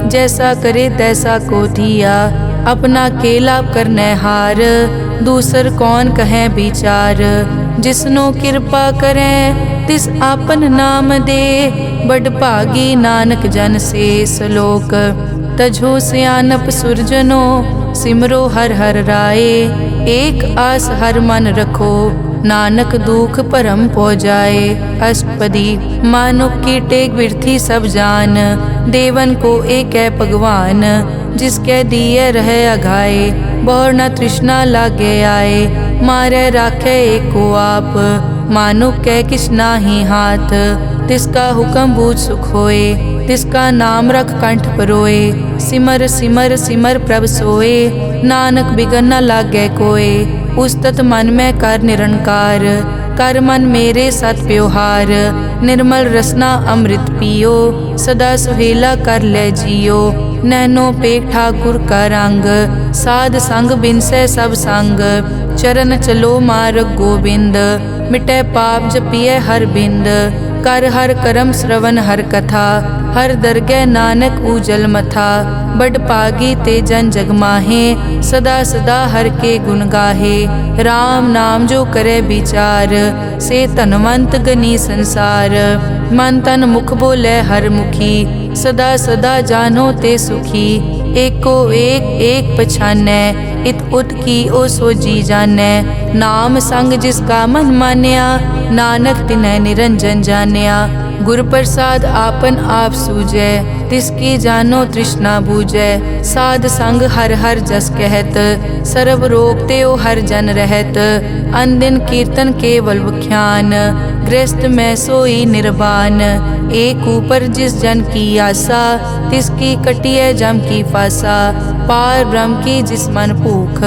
जैसा करे तैसा को दिया। अपना केला करनै हार, दूसर कौन कहें विचार। जिसनो कृपा करें तिस आपन नाम दे, बड़ भागी नानक जन से सलोक। तजो सियानप सुरजनो, सिमरो हर हर राए। एक आस हर मन रखो, नानक दुख परम पो जाए। अष्टपदी मानुक की टेक बिरथी सब जान, देवन को एक है भगवान। जिसके दिए रहे अघाए, बहुर न तृष्णा लागे आए। मारे राखे एको आप, मानुक कै किछ नाही हाथ। तिसका हुक्म बूझ सुख होए, तिसका नाम रख कंठ परोए। सिमर सिमर सिमर प्रभ सोए, नानक बिगन न लागे कोय। उस्तत मन में कर निरंकार, कर मन मेरे सत व्यवहार। निर्मल रसना अमृत पियो, सदा सुहेला कर ले जियो। नैनो पेख ठाकुर का रंग, साध संग बिनसै सब संग। चरण चलो मार्ग गोबिंद, मिटै पाप जपिए हर बिंद। कर हर करम श्रवण हर कथा, हर दरगह नानक उजल मथा। बड़ पागी ते जन जग माहे, सदा सदा हर के गुण गाहे। राम नाम जो करे विचार, से धनवंत गनी संसार। मन तन मुख बोले हर मुखी, सदा सदा जानो ते सुखी। एको एक एक पछानै, इत उत की ओ सोजी जानै। नाम संग जिसका मन मान्या, नानक तिन्है निरंजन जान्या। गुर प्रसाद आपन आप सूझै, तिसकी जानो तृष्णा बूझै। साध संग हर हर जस कहत, सर्व रोग त्यो हर जन रहत। अन दिन कीर्तन केवल बख्यान, गृहस्थ में सोई निर्वाण। एक ऊपर जिस जन की आशा, तिसकी कटिए जम की फासा। पार ब्रह्म की जिस मन भूख,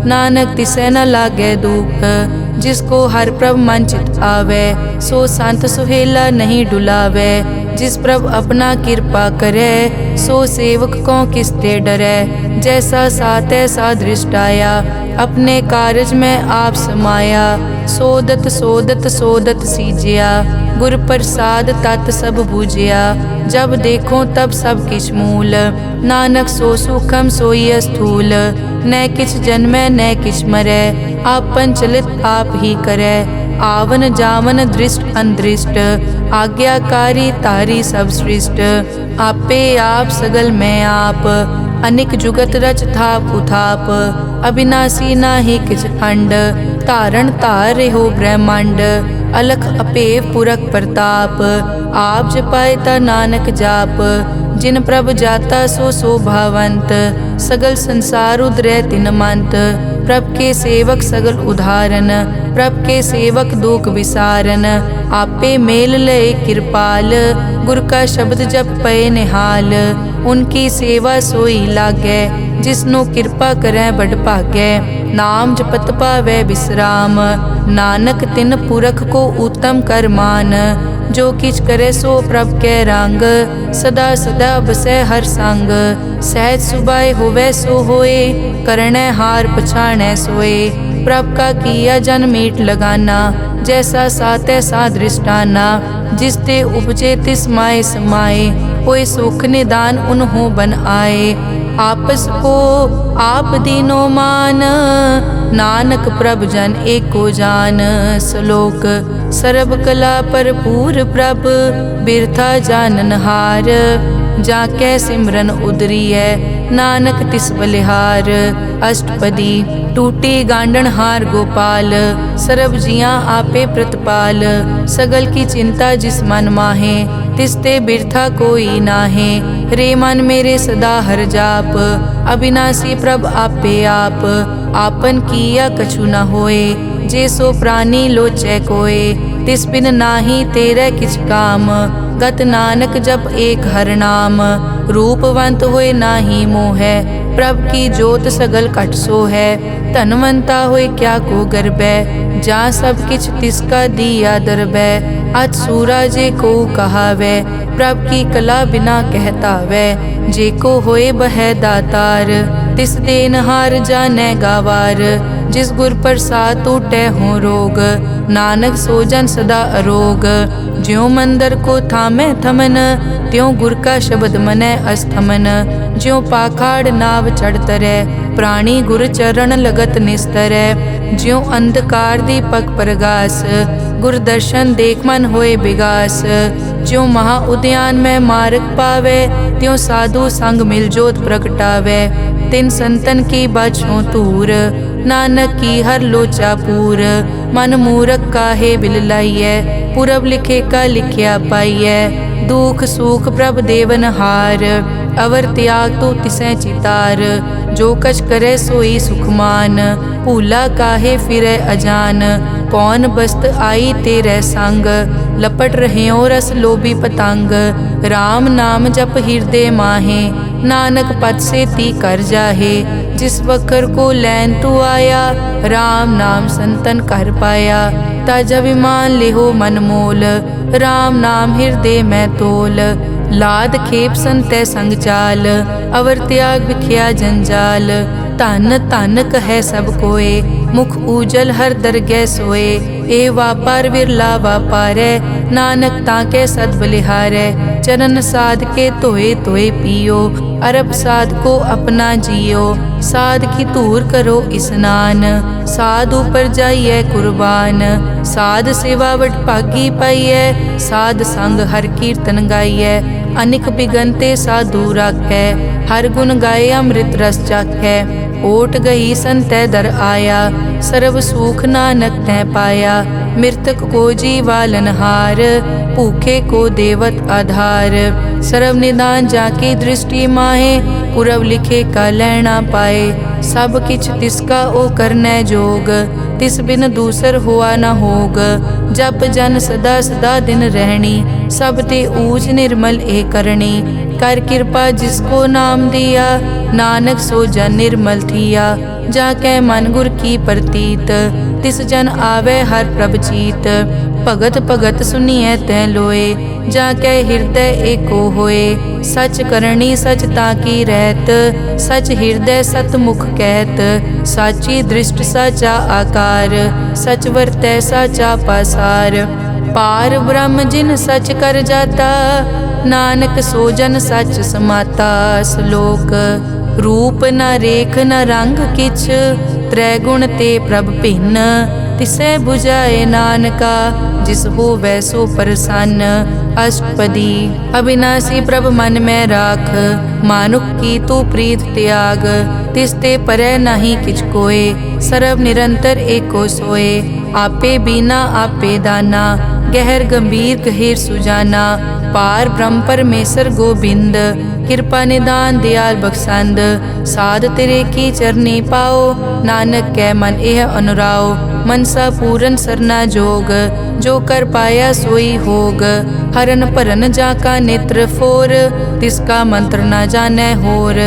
नानक तिसे न लागे दुख। जिसको हर प्रभ मन चित आवे, सो संत सुहेला नहीं डुलावे। जिस प्रभ अपना कृपा करे, सो सेवक को किसते डरे। जैसा सात ऐसा दृष्ट आया, अपने कारज में आप समाया। सोदत सोदत सोदत सीजिया, गुर प्रसाद तत् सब बूझिया। जब देखो तब सब किछ मूल, नानक सो सुखम सोई स्थूल। न किछ जन्मै न किछ मरै, आपन चलित आप ही करे। आवन जावन दृष्ट अनदृष्ट, आज्ञाकारी तारी सब सृष्ट। आपे आप सगल में आप, अनिक जुगत रच थाप उथाप। अविनाशी नाहि किछ खंड, तारण तार रहो ब्रह्मांड। अलख अपेव पुरख प्रताप, आप जपाए ता नानक जाप। जिन प्रभ जाता सो शोभावंत, सगल संसार उदरै तिन मंत। प्रभ के सेवक सगल उदाहरण, प्रभ के सेवक दुख विसारन। आपे मेल लय कृपाल, गुर का शब्द जप पए निहाल। उनकी सेवा सोई लागै, जिसनो कृपा करै बड़ भागै। नाम जपत पावै विश्राम, नानक तिन पुरख को उत्तम कर मान। जो किछ करे सो प्रभ कै रंग, सदा सदा बसै हर संग। सहज सुभाए होवै सो होए, करणै हार पछाणै सोए। प्रभ का किया जन मीट लगाना, जैसा सात ऐसा दृष्टाना। जिस ते उपजे तिस माए समाए, कोई सुख निदान उन्हों बन आए। आपस को आप दीनो मान, नानक प्रभ जन एको जान। श्लोक सर्ब कला भरपूर प्रभ, बिरथा जानन हार। जाकै सिमरन उदरियै, नानक तिस बलिहार। अष्टपदी टूटी गांडन हार गोपाल, सर्ब जियां आपे प्रतिपाल। सगल की चिंता जिस मन माहे, तिसते बिरथा कोई नाहे। रे मन मेरे सदा हर जाप, अविनाशी प्रभ आपे आप। आपन किया कछु न होए, जे सो प्राणी लोचै कोय। तिस बिन नाही तेरे किछ काम, गत नानक जप एक हर नाम। रूपवंत होए नाही मोहै, प्रभ की जोत सगल कट सो है। धनवंता होए क्या को गर्बै, जा सब किछ तिसका दिया दरबै। अत सूरा जे को कहावै, प्रभ की कला बिना कहता वै। जे को होए बह दातार, तिस देनहार जानै गावार। जिस गुर प्रसाद टूटै हो रोग, नानक सो जन सदा अरोग। ज्यों मंदिर को थामै थमन, त्यों गुर का शब्द मनै अस्थमन। ज्यों पाखाड़ नाव चढ़ तरै, प्राणी गुर चरण लगत निस्तरै। ज्यों अंधकार दीपक प्रगास, गुर दर्शन देख मन होए विगास। ज्यों महा उद्यान में मार्ग पावे, त्यों साधु संग मिल जोत प्रगटावे। तिन संतन की बाछों तूर, नानक की हर लोचा पूर। मन मूरख काहे बिल लाइयै, पुरब लिखे का लिखिया पाइयै। दुख सुख प्रभ देवन हार, अवर त्याग तो तिसै चितार। जो कछ करे सोई सुखमान, भूला काहे फिरै अजान। कौन बस्त आई तेरे संग, लपट रहे रस लोभी पतंग। राम नाम जप हृदय माहे, नानक पद से ती कर जाहे। जिस वखर को लैन तू आया, राम नाम संतन कर पाया। तज अभिमान लेहो मन मोल, राम नाम हृदय में तोल। लाद खेप संतै संग चाल, अवर त्याग बिख्या जंजाल। धन धन कहे सब कोय, मुख उजल हर दरगह सोए। ए वापार विरला वापारै, नानक ताके सद बलिहारै। चरण साध के धोए धोए पियो, अरब साध को अपना जियो। साध की धूर करो स्नान, साध ऊपर जाइए कुर्बान। साध सेवा वट भागी पाइयै, साध संग हर कीर्तन गाइयै। अनिक बिगनते साधु राखै, हर गुण गाए अमृत रस चाखै। ओट गई संतै दर आया, सर्व सुख नानक तै पाया। मृतक को जीवालन हार, भूखे को देवत आधार। सर्व निदान जाकी दृष्टि माहे, पुरब लिखे का लैना पाए। सब किछ तिसका ओ करनै जोग, तिस बिन दूसर हुआ न होग। जप जन सदा सदा दिन रहनी, सब ते ऊच निर्मल ए करनी। कर कृपा जिसको नाम दिया, नानक सो जन निर्मल थिया। जाकै मन गुर की प्रतीत, तिस जन आवे हर प्रभ चीत। भगत भगत सुनिए तै लोए, जाके हृदय एको होए। सच करनी सच ताकी रहत, सच हृदय सतमुख कहत। साची दृष्ट साचा आकार, सच वरतै साचा पासार। पार ब्रह्म जिन सच कर जाता, नानक सो जन सच समाता। श्लोक रूप न रेख न रंग किछ, त्रैगुण ते प्रभ भिन्न। तिसै बुझाए नानका, जिस हो वैसो प्रसन्न। अष्टपदी अविनाशी प्रभ मन में राख, मानुख की तू प्रीत त्याग। तिसते परै नहीं किछ कोय, सर्व निरंतर एको सोए। आपे बीना आपे दाना, गहर गंभीर गहीर सुजाना। पार ब्रह्म परमेश्वर गोबिंद, कृपा निदान दयाल बख्शंद। साध तेरे की चरनी पाओ, नानक कै मन एह अनुराओ। मनसा पूरन सरना जोग, जो कर पाया सोई होग। हरन भरन जाका नेत्र फोर, तिसका मंत्र न जानै होर।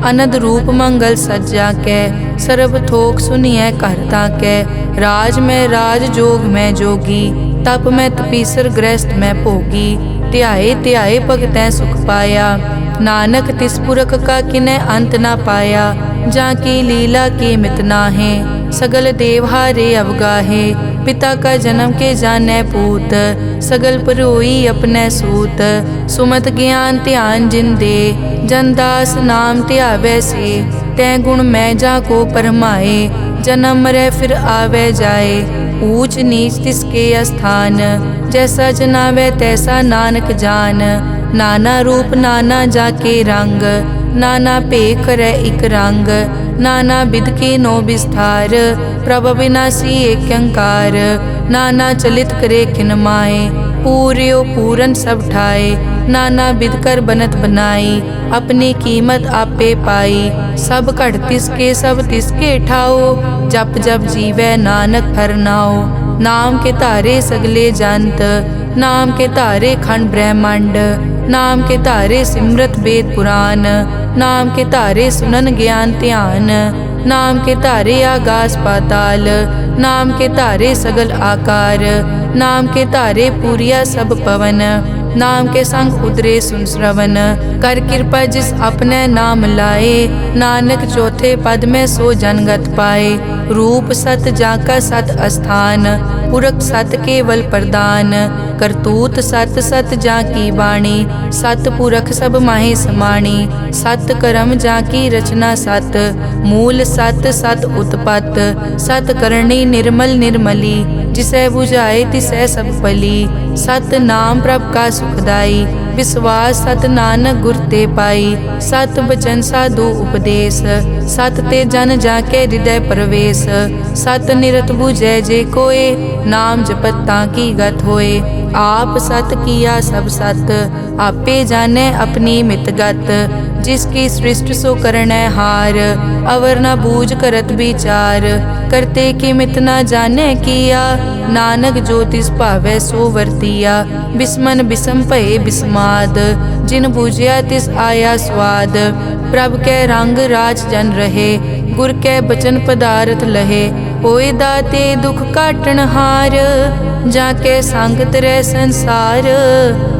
अनद रूप मंगल सज्जा कै, सर्ब थोक सुनिए करता कै। राज में राज जोग में जोगी, तप में तपीसर गृहस्थ में भोगी। ध्याए ध्याए भगतैं सुख पाया, नानक तिस पुरख का किनै अंत ना पाया। जाकी लीला की मित नाहे, सगल देवहारे अवगाहे। पिता का जन्म के जानै पूत, सगल परोई अपने सूत। सुमत ज्ञान ध्यान जिन दे, जनदास नाम ध्यावै से। तै गुण मैं जाको परमाए, जन्म मरै फिर आवे जाए। ऊंच नीच तिसके अस्थान, जैसा जनावे तैसा नानक जान। नाना रूप नाना जाके रंग, नाना भेख करे इक रंग। नाना बिध के नो विस्तार, प्रभ विनाशी एक अंकार। नाना चलित करे किन माए, पूर्यो पूरन सब ठाए। नाना बिध कर बनत बनाई, अपनी कीमत आपे पाई। सब घट तिसके सब तिसके ठाओ, जप जप जीवै नानक हर नाओ। नाम के तारे सगले जंत, नाम के तारे खंड ब्रह्मांड। नाम के तारे सिमरत वेद पुराण, नाम के तारे सुनन ज्ञान ध्यान। नाम के तारे आकाश पाताल, नाम के तारे सगल आकार। नाम के तारे पूरिया सब पवन, नाम के संग उतरे सुन श्रवण। कर कृपा जिस अपने नाम लाए, नानक चौथे पद में सो जनगत पाए। रूप सत जाका सत अस्थान, पुरख सत केवल प्रदान। करतूत सत सत जाकी वाणी, सत पुरख सब माहे समाणी। सत कर्म जाकी रचना सत, मूल सत सत उत्पत। सत करणी निर्मल निर्मली, जिसै बुझाए तिसै सब फली। सत नाम प्रभ का सुखदाई, विश्वास सत नानक गुर ते पाई। सत बचन साधु उपदेश, सत ते जन जाके हृदय प्रवेश। सत निरत बुझै जे कोय, नाम जपत ताकी गत होए। आप सत किया सब सत, आपे जाने अपनी मित गत। जिसकी सृष्टि सो करनै हार, अवर न बूझ करत विचार। करते की मित न जाने किया, नानक जो तिस भावै सो वर्तिया। बिस्मन बिसम भये बिस्माद, जिन बूझिया तिस आया स्वाद। प्रभ कै रंग राज जन रहे, गुर कै बचन पदारथ लहे। होए दाते दुख काटन हार, जाके संगत रै संसार।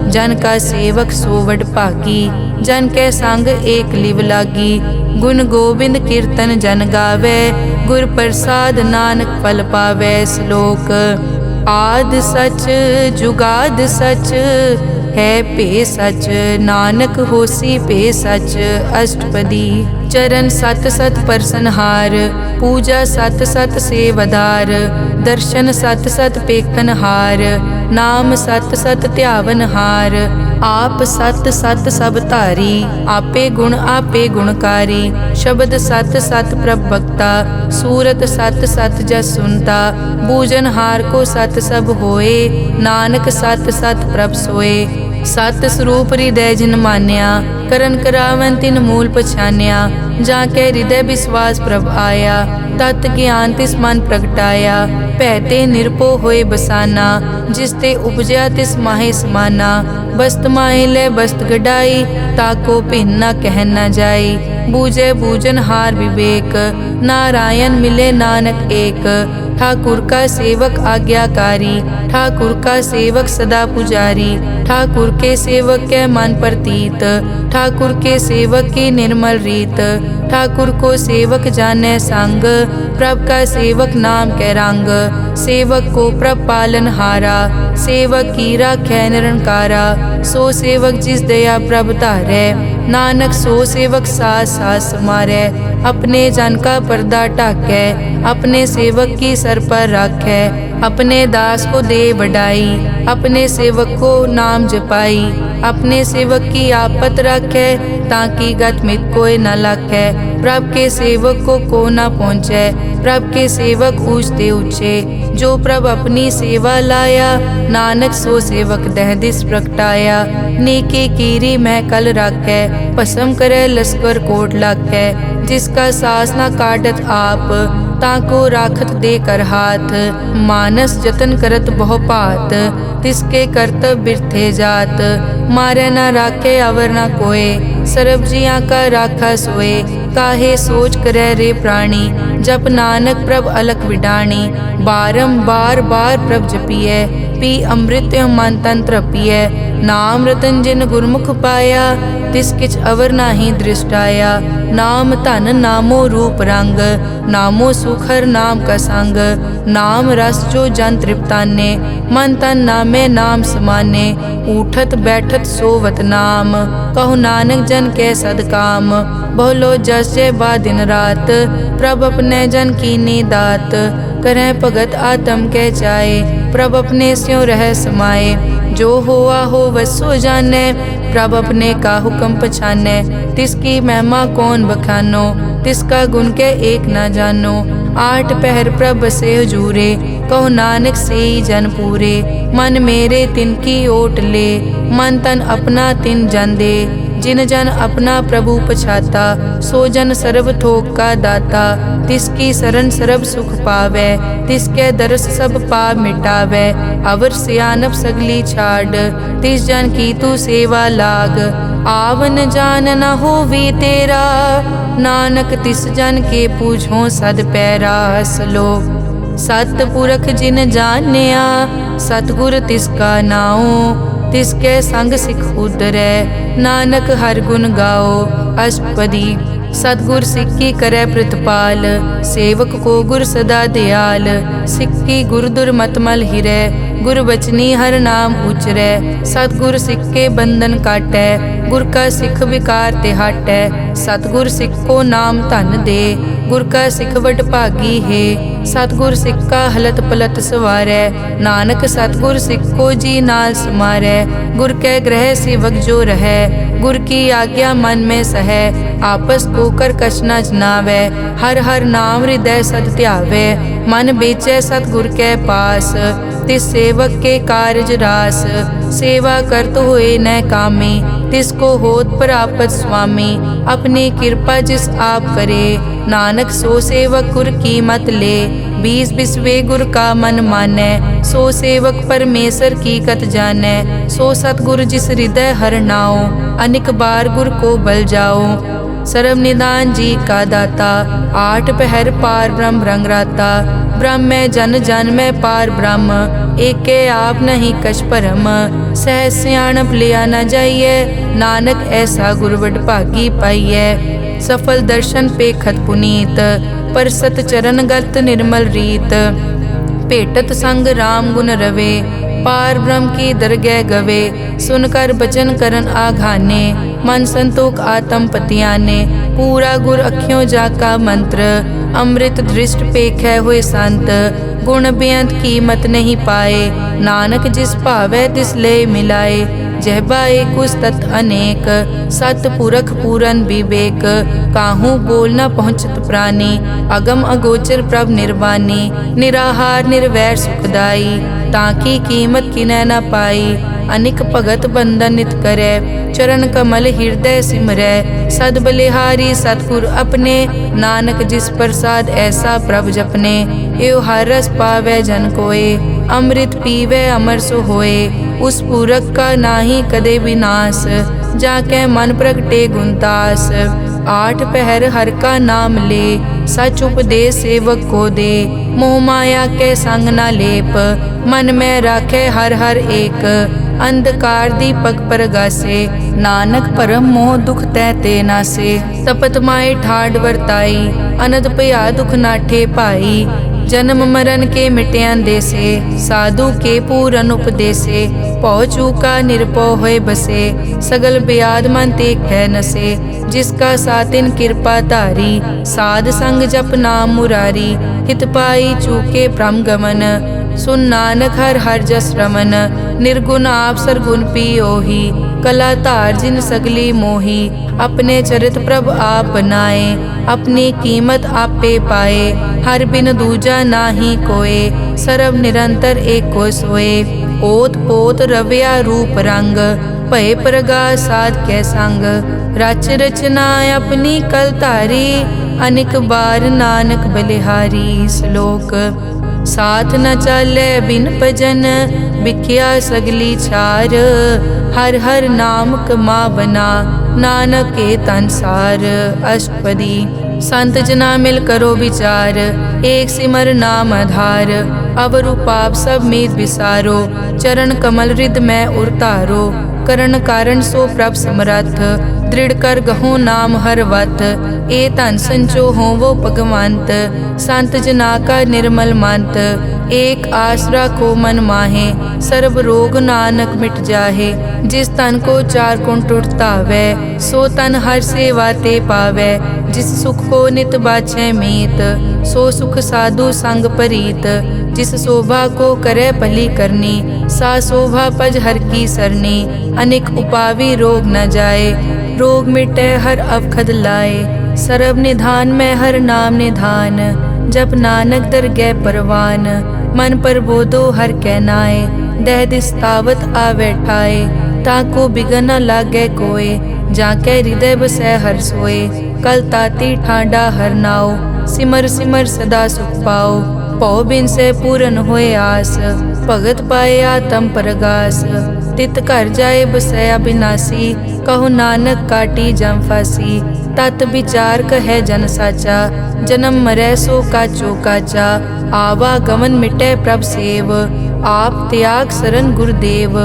जन का सेवक सो वड भागी, जन कै संग एक लिव लागी। गुण गोबिंद कीर्तन जन गावे, गुर प्रसाद नानक फल पावे। श्लोक आद सच जुगाद सच, है पे सच नानक होसी पे सच। अष्टपदी चरण सत सत परसनहार, पूजा सत सत सेवदार। दर्शन सत सत पेखनहार, नाम सत सत ध्यावनहार। आप सत सत सब धारी, आपे गुण आपे गुणकारी। शब्द सत सत प्रभ भक्ता, सूरत सत सत जस सुनता। बूझनहार को सत सब होए, नानक सत सत प्रभ सोए। सत स्वरूप हृदय जिन मान्या, करन करावन तिन मूल पछान्या। जाके हृदय विश्वास प्रभ आया, तत् ज्ञान तिस मन प्रगटाया। भैते निरपो होए बसाना, जिसते उपजया तिस माहे समाना। बस्त माहे ले बस्त गडाई, ताको भिन्न न कह न जाई। बूझे बूझन हार विवेक, नारायण मिले नानक एक। ठाकुर का सेवक आज्ञाकारी, ठाकुर का सेवक सदा पुजारी, ठाकुर के सेवक के मन प्रतीत, ठाकुर के सेवक की निर्मल रीत, ठाकुर को सेवक जाने संग, प्रभ का सेवक नाम के रंग, सेवक को प्रभ पालन हारा, सेवक की राखै निरंकारा, सो सेवक जिस दया प्रभ धारै, नानक सो सेवक सास सास समारै, अपने जन का पर्दा ढाकै, अपने सेवक की सर पर राखै, अपने दास को दे बढ़ाई, अपने सेवक को नाम जपाई, अपने सेवक की आपत राखै, ताकि गत मित कोई न लाखै, प्रभ के सेवक को न पहुँचै, प्रभ के सेवक ऊंचते ऊंचे, जो प्रभ अपनी सेवा लाया, नानक सो सेवक दह दिस प्रगटाया, नेके कीरी मैं कल राखै, भस्म करे लश्कर कोट लाखै, जिसका सास न काटत आप, ताको राखत दे कर हाथ, मानस जतन करत बहु पात, तिसके करतब बिरथे जात, मारे न राखे अवर न कोय, सर्ब जियां का राखा सोए, काहे सोच करे रे प्राणी, जप नानक प्रभ अलख विडाणी, बारंबार बार प्रभ जपिए, पी अमृत मन तन तृपिए, नाम रतन जिन गुरमुख पाया, तिस किछ अवर नाही दृष्टाया, नाम धन नामो रूप रंग, नामो सुखर नाम का संग, नाम रस जो जन तृप्ताने, मन तन नामे नाम समाने, उठत बैठत सोवत नाम, कहु नानक जन के सदकाम, बहुलो जस जय बा दिन रात, प्रभ अपने जन की दात, करें भगत आत्म के जाए, प्रभ अपने स्यों रह समाए, जो होआ हो वसो जाने, प्रभ अपने का हुक्म पछाने, तिसकी महिमा कौन बखानो, तिसका गुण के एक न जानो, आठ पहर प्रभ से हजूरे, कहो नानक से जन पूरे, मन मेरे तिनकी ओट ले, मन तन अपना तिन जन दे, जिन जन अपना प्रभु पछाता, सो जन सर्व थोक का दाता, तिसकी शरण सर्व सुख पावे, तिसके दरस सब पाप मिटावे, अवर सियानप सगली छाड़, तिस जन की तू सेवा लाग, आवन जान न होवी तेरा, नानक तिस जन के पूछो सद पैरा, सलोक सतपुरख जिन जानिया, सतगुर तिसका नाओ, तिसके संग सिख उदरै, नानक हर गुण गाओ, अष्टपदी सतगुर सिक्की करे प्रतिपाल, सेवक को गुर सदा दयाल, सिक्की गुर दुर्मतमल हिरै, गुर बचनी हर नाम उचरै, सतगुर सिक्के बंधन काटै, गुर का सिख विकार ते हटै, सतगुर सिख को नाम धन दे, गुर का सिख वड भागी है, सतगुर सिक्का हलत पलत सवारै, नानक सतगुर सिख को जी नाल समारै, गुर के ग्रह सेवक जो रहै, गुर की आज्ञा मन में सहै, आपस को कर कछ न जनावै, हर हर नाम हृदय सद ध्यावै, मन बेचै सतगुर के पास, तिस सेवक के कारज रास, सेवा करत होए न कामी, तिसको होत प्रापत स्वामी, अपनी कृपा जिस आप करे, नानक सो सेवक गुर की मत ले, बीस बिसवे गुर का मन मानै, सो सेवक परमेश्वर की कत जानै, सो सतगुर जिस हृदय हर नाओ, अनिक बार गुर को बल जाओ, सर्व निदान जी का दाता, आठ पहर पार ब्रह्म रंग राता, ब्रह्म में जन जन में पार ब्रह्म, एके आप नहीं कछ परम, सह सियाणप लिया न जाइए, नानक ऐसा गुरवड भागी पाइए, सफल दर्शन पे खत पुनीत, परसत चरण गत निर्मल रीत, भेटत संग राम गुण रवे, पार ब्रह्म की दरगह गवे, सुनकर बचन करन आघाने, मन संतोख आत्म पतियाने, पूरा गुर अखियों जाका मंत्र, अमृत दृष्ट पेखै हुए संत, गुण बेअंत कीमत नहीं पाए, नानक जिस भावै तिस ले मिलाए, जहबा एक उस तत् अनेक, सतपुरख पूरन विवेक, काहू बोल न पहुँचत प्राणी, अगम अगोचर प्रभ निर्वाणी, निराहार निर्वैर सुखदाई, ताकी कीमत किनै न पाई, अनिक भगत बंदन नित करै, चरण कमल हृदय सिमरै, सद बलिहारी सतगुर अपने, नानक जिस प्रसाद ऐसा प्रभ जपने, एव हर रस पावै जन कोय, अमृत पीवै अमर सो होए, उस पूरक का नाही कदे विनाश, जाके मन प्रगटे गुणतास, आठ पहर हर का नाम ले, सच उपदेश सेवक को दे, मोह माया के संग न लेप, मन में राखे हर हर एक। अंधकार दीपक परगासे, नानक परम मोह दुख तै ते नासे। तपत माए ठाड वर्ताई, अनद भया दुख नाठे पाई। जन्म मरण के मिट्यां देसे, साधु के पूरन उपदेसे। पौ चूका निरपौ होए बसे, सगल ब्याद मन ते कै नसे। जिसका सातिन कृपा धारी, साध संग जप नाम मुरारी। हित पाई चूके भ्रम गमन, सुन नानक हर हर जस रमन। निर्गुण आप सरगुण पियोही, कला धार जिन सगली मोही। अपने चरित प्रभ आप बनाए, अपनी कीमत आपे पाए। हर बिन दूजा नाहि कोय, सर्व निरंतर एको सोए। ओत पोत रव्या रूप रंग, भय प्रगास साध कै संग। रच रचना अपनी कल धारी, अनेक बार नानक बलिहारी। श्लोक साथ न चाले बिन भजन, बिख्या सगली छार। हर हर नाम कमावना, नानक के तनसार। अष्टपदी संत जना मिल करो विचार, एक सिमर नाम आधार। अवरु पाप सब मीत विसारो, चरण कमल रिद में उरतारो। करण कारण सो प्रभ समरथ, दृढ़ कर गहो नाम हर वत। ए धन संचो हो वो भगवंत, संत जना का निर्मल मंत। एक आसरा को मन माहे, सर्व रोग नानक मिट जाहे। जिस तन को चार गुण टूटता वै, सो तन हर सेवा ते पावै। जिस सुख को नित बाछै मीत, सो सुख साधु संग परीत। जिस शोभा को करे भली करनी, सा शोभा पज हर की सरनी। अनेक उपावी रोग न जाए, रोग मिटे हर अवखद लाए। सर्व निधान में हर नाम निधान, जप नानक दरगह परवान। मन पर बोधो हर कै नाए, दह दिस तावत आवे ठाए। ताको बिगन न लागे कोय, जाके हृदय बसै हर सोए। कल ताती ठांडा हर नाओ, सिमर सिमर सदा सुख पाओ। पौ बिन से पूरन होए आस, भगत पाए आत्म परगास। तित घर जाए बसया बिनासी, कहो नानक काटी जम फासी। तत विचार कहे जन साचा, जन्म मरै सो काचो काचा। आवागमन मिटे प्रभ सेव, आप त्याग शरण गुरुदेव।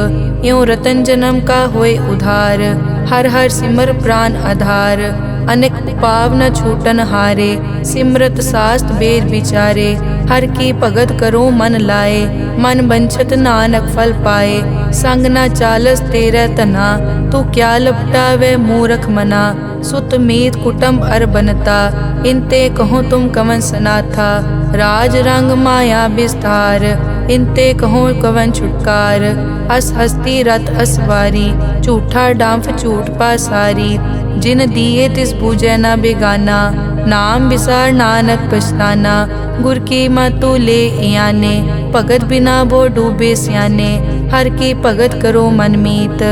यों रतन जन्म का होए उधार, हर हर सिमर प्राण आधार। अनेक पाव न छूटन हारे, सिमरत शास्त्र वेद विचारे। हर की भगत करो मन लाए, मन बंछत नानक फल पाए। संग न चालस तेरे तना, तू क्या लपटावे मूरख मना। सुत मीत कुटुम्ब अर बनता, इनते कहो तुम कवन सनाथा। राज रंग माया विस्तार, इनते कहो कवन छुटकार। अस हस्ती रत असवारी, झूठा डांफ झूठ पासारी। जिन दिए तिस पूजै न बेगाना, नाम विसार नानक पछताना। गुर की मतु ले याने, भगत बिना वो डूबे स्याने। हर की भगत करो मन मीत,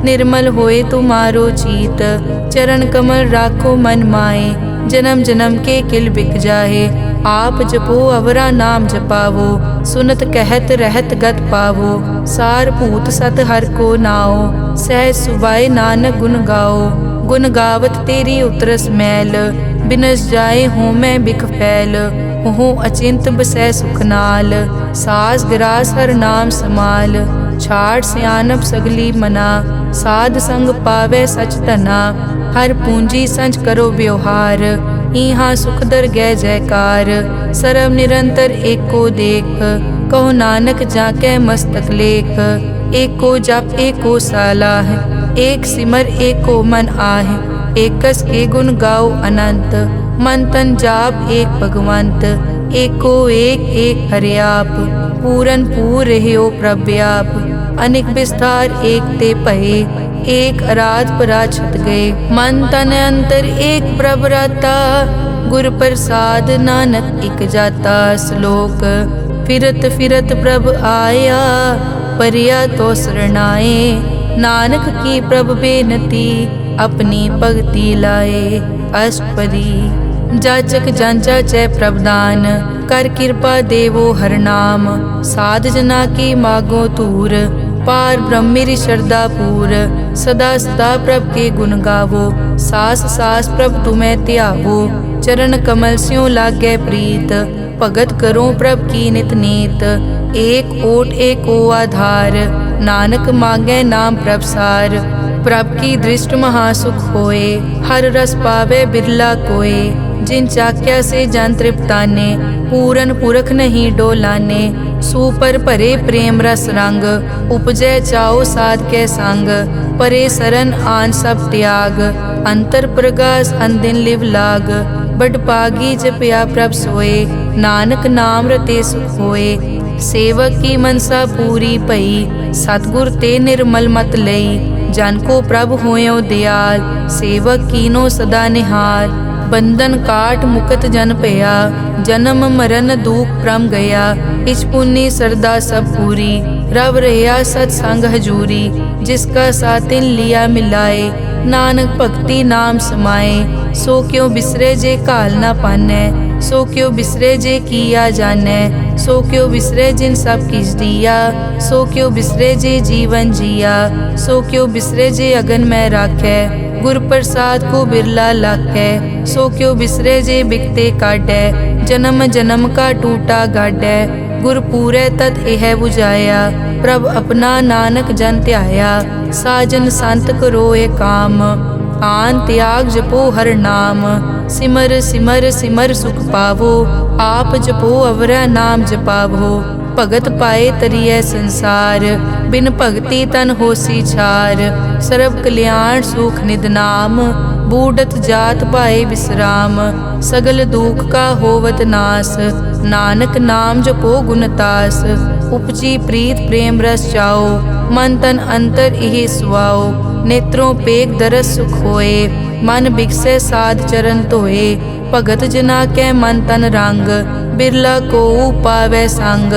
निर्मल होए तुम्हारो चीत। चरण कमल राखो मन माए, जन्म जन्म के किल बिक जाहे। आप जपो अवरा नाम जपावो, सुनत कहत रहत गत पावो। सार भूत सत हर को नाओ, सहज सुबाए नानक गुण गाओ। गुण गावत तेरी उतरस मैल, बिनस जाए हूँ मैं बिख फैल। हूँ अचिंत बसै सुख नाल, सास ग्रास हर नाम समाल। छाड़ सियानप सगली मना, साध संग पावे सच तना। हर पूंजी संच करो व्यवहार, इहाँ सुख दर गै जयकार। सर्व निरंतर एको देख, कहो नानक जाके मस्तक लेख। एको जप एको सालाह, एक सिमर एको मन आह। एकस के गुण गाओ अनंत, मन तन जाप एक भगवंत। एको एक एक हरियाप, पूरन पूर रहियो प्रव्याप। अनेक विस्तार एक ते पहे, एक अराध पराछत गए। मन तन अंतर एक प्रभ राता, गुर प्रसाद नानक इक जाता। श्लोक फिरत फिरत प्रभ आया, परिया तो शरणाए। नानक की प्रभ बेनती, अपनी भगति लाए। अष्टपदी जाचक जांचा चै प्रभदान, कर कृपा देवो हर नाम। साध जना की मागो तूर, पार ब्रह्मेरी श्रद्धा पूर। सदा सदा प्रभ के गुण गावो, सास सास प्रभ तुम्हें त्यावो। चरण कमल स्यों लागे प्रीत, भगत करो प्रभ की नित नीत। एक ओट एको आधार, नानक मांगे नाम प्रभ सार। प्रभ की दृष्ट महासुख होए, हर रस पावे बिरला कोय। जिन चाक्या से जन तृप्ताने, पूरन पुरख नहीं डोलाने। सुपर भरे प्रेम रस रंग, उपजै चाओ साध के संग। परे सरन आन सब त्याग, अंतर प्रगास अनदिन लिव लाग। बड़ पागी जपया प्रभ सोए, नानक नाम रते सुख होए। सेवक की मनसा पूरी पई, सतगुर ते निर्मल मत लई। जन को प्रभ होयो दयाल, सेवक कीनो सदा निहाल। बंधन काट मुकत जन पया, जन्म मरण दुख प्रम गया। इच पुन्नी सरदा सब पूरी, रव रहा सत्संग हजूरी। जिसका सातिन लिया मिलाए, नानक भक्ति नाम समाए। सो क्यों बिसरे जे काल ना पानै, सो क्यों बिसरे जे किया जानै। सो क्यों बिसरे जिन सब किस दिया, सो क्यों बिसरे जे जीवन जिया। सो क्यों बिसरे जे अगन में राखै, गुर प्रसाद को बिरला लाखै। सो क्यों बिसरे जे बिकते काटै, जन्म जन्म का टूटा गाडै। गुर पूरे तत एह बुझाया, प्रभ अपना नानक जन ध्याया। साजन संत करो ए काम, आन त्याग जपो हर नाम। सिमर सिमर सिमर सुख पावो, आप जपो अवरा नाम जपावो। भगत पाए तरिए संसार, बिन भगति तन होसी छार। सर्व कल्याण सुख निध नाम, बूढ़त जात पाए विश्राम। सगल दुख का होवत नास, नानक नाम जपो गुणतास। उपजी प्रीत प्रेम रस चाओ, मन तन अंतर इहि सुआओ। नेत्रों पेग दरस सुख होए, मन बिकसे साध चरण धोए। भगत जना के मन तन रंग, बिरला को पावै संग।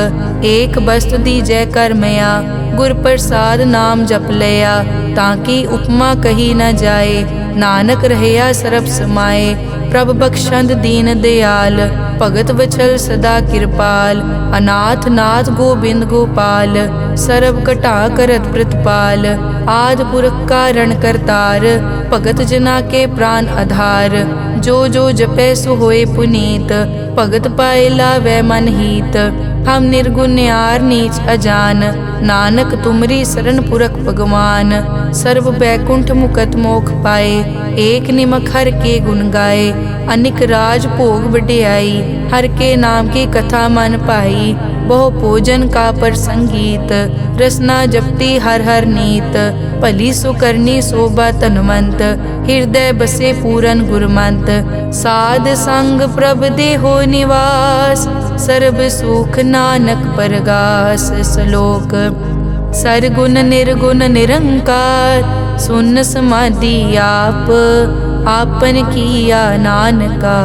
एक बस्त दीजै कर मया, गुर प्रसाद नाम जप लया। ताकि उपमा कही न जाए, नानक रहया सरब समाए। प्रभ बख्शंद दीन दयाल, भगत वचल सदा कृपाल। अनाथ नाथ गोबिंद गोपाल, सरब कटा करत प्रतिपाल। आद पुरख कारण करतार, भगत जना के प्राण आधार। जो जो जपै सो होए पुनीत, भगत पाए लावै मन हीत। हम निर्गुण न्यार नीच अजान, नानक तुमरी शरण पुरख भगवान। सर्व बैकुंठ मुकत मोख पाए, एक निमक हर के गुण गाए। अनिक राज भोग बढ़ियाई, हर के नाम की कथा मन पाई। बहु भोजन का पर संगीत, रसना जपती हर हर नीत। भली सुकरनी शोभा तनवंत, हृदय बसे पूरन गुरमंत। साध संग प्रभ देहो निवास, सर्ब सुख नानक परगास। श्लोक सरगुण निर्गुण निरंकार, सुन समाधि आप। आपन किया नानका,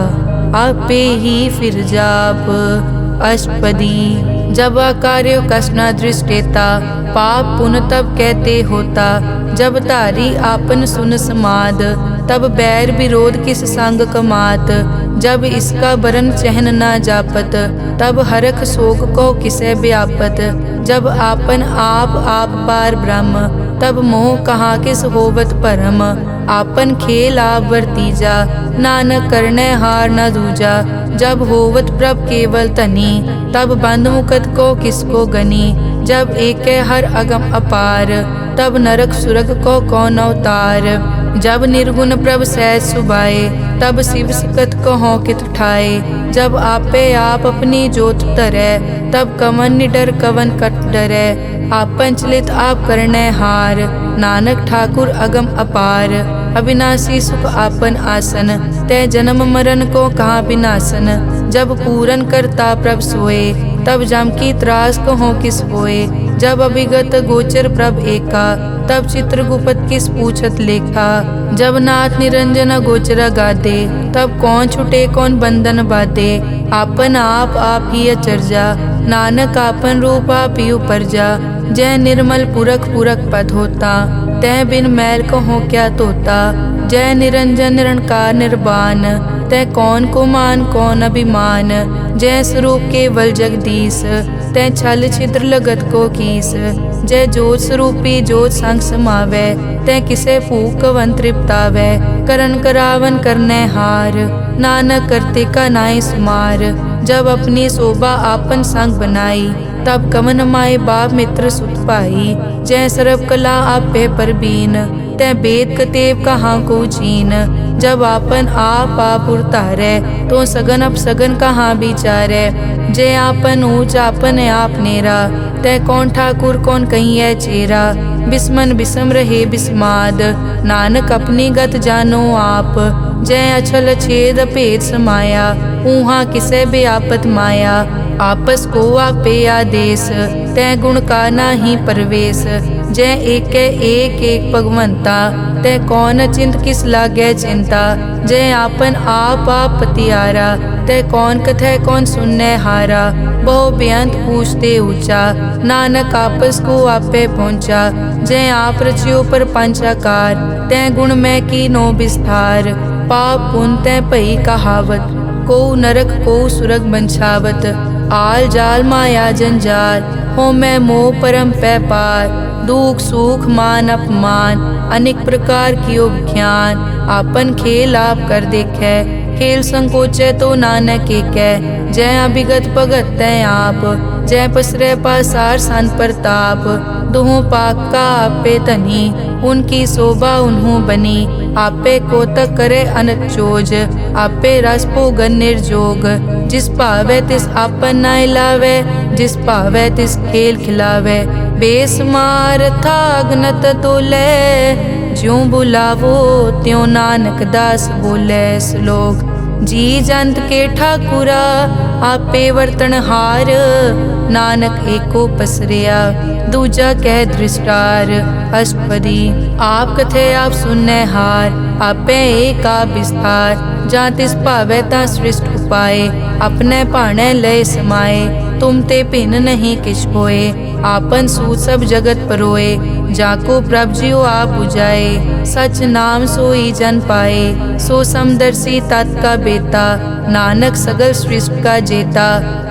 आपे ही फिर जाप। अष्टपदी जब कार्यो कष्ट न दृष्टेता, पाप पुण्य तब कहते होता। जब धारी आपन सुन समाद, तब बैर विरोध किस संग कमात। जब इसका बरन चहन न जापत, तब हरख शोक को किसे व्यापत। जब आपन आप पार ब्रह्म, तब मोह कहाँ किस होवत परम। आपन खेल आप वर्तीजा, नानक करने हार न दूजा। जब होवत प्रभ केवल तनी, तब बंद मुकत को किसको गनी। जब एक हर अगम अपार, तब नरक सुरग को कौन अवतार। जब निर्गुण प्रभ सहज सुभाए, तब शिव सकत कहो कित ठाए। जब आपे आप अपनी जोत धरै, तब कवन निडर कवन कट डरै। आपन चलित आप करने हार, नानक ठाकुर अगम अपार। अविनाशी सुख आपन आसन, तै जन्म मरण को कहाँ विनाशन। जब पूरन करता प्रभ सोए, तब जम की त्रास कहो किस होए। जब अभिगत गोचर प्रभ एका, तब चित्रगुप्त किस पूछत लेखा। जब नाथ निरंजन गोचर गादे, तब कौन छुटे कौन बंधन बाधे। आपन आप ही अचरजा, नानक आपन रूप आप ही उपरजा। जय निर्मल पुरख पुरख पद होता, तै बिन मैल कहो क्या तोता। जय निरंजन निरंकार निर्वाण, तै कौन को मान कौन अभिमान। जय स्वरूप केवल जगदीश, तै छल छिद्र लगत को कीस। जय जोत स्वरूपी जोत संग समावै, तै किसे भूख कवन तृप्तावै। करन करावन करने हार, नानक करते का नाई सुमार। जब अपनी शोभा आपन संग बनाई, तब कमन माए बाप मित्र सुत पाई। जय सर्व कला आपे परबीन, तै वेद कतेब कहाँ को चीन। जब आपन आप उतारै, तो सगन अपसगन कहाँ विचारै। जय आपन ऊँच आपन आप नेरा, तै कौन ठाकुर कौन कहिए चेरा। बिस्मन बिसम रहे बिस्माद, नानक अपनी गत जानो आप। जय अछल छेद भेद समाया, ऊहा किसे बेआपत माया। आपस को आपे आदेश, तै गुण का नाही परवेश। जय एक भगवंता, तै कौन चिंत किस लागे चिंता। जय आपन आप पतियारा, तै कौन कथै कौन सुनने हारा। बहु बेअंत पूछते ऊंचा, नानक आपस को आपे पहुँचा। जय आप रचियो पर पंचाकार, तै गुण में कीनो विस्तार। पाप पुन तै भई कहावत, को नरक को सुरग बंछावत। आल जाल माया जंजाल, हो मैं मोह परम पै पार। दुख सुख मान अपमान, अनेक प्रकार कियो विख्यान। आपन खेल आप कर देखे, खेल संकोचे तो नानक एकै। जय अभिगत भगत तै आप, जय पसरै पासार संत प्रताप। दुहों पाक का आपे तनी, उनकी शोभा उन्हों बनी। आपे कोतक करे अनत चोज, आपे रस भोगन निर्जोग। जिस भावे तिस आपन नाय लावे, जिस भावे तिस खेल खिलावे। बेसमार था अगनत तोले, ज्यों बुलावो त्यों नानक दास बोले। श्लोक। जी जंत के ठाकुरा, आपे वर्तनहार। नानक एको पसरिया, दूजा कह दृष्टार। अष्टपदी। आप कथे आप सुनने हार, आपे एक आप विस्तार। जा तिस भावे ता सृष्ट उपाय, अपने भाणे लय समाए। तुम ते भिन्न नहीं किछ होए, आपन सूत सब जगत परोए। जाको प्रभ जियो आप बुझाए, सच नाम सोई जन पाए। सो समदर्शी तत् का बेता, नानक सगल सृष्टि का जेता।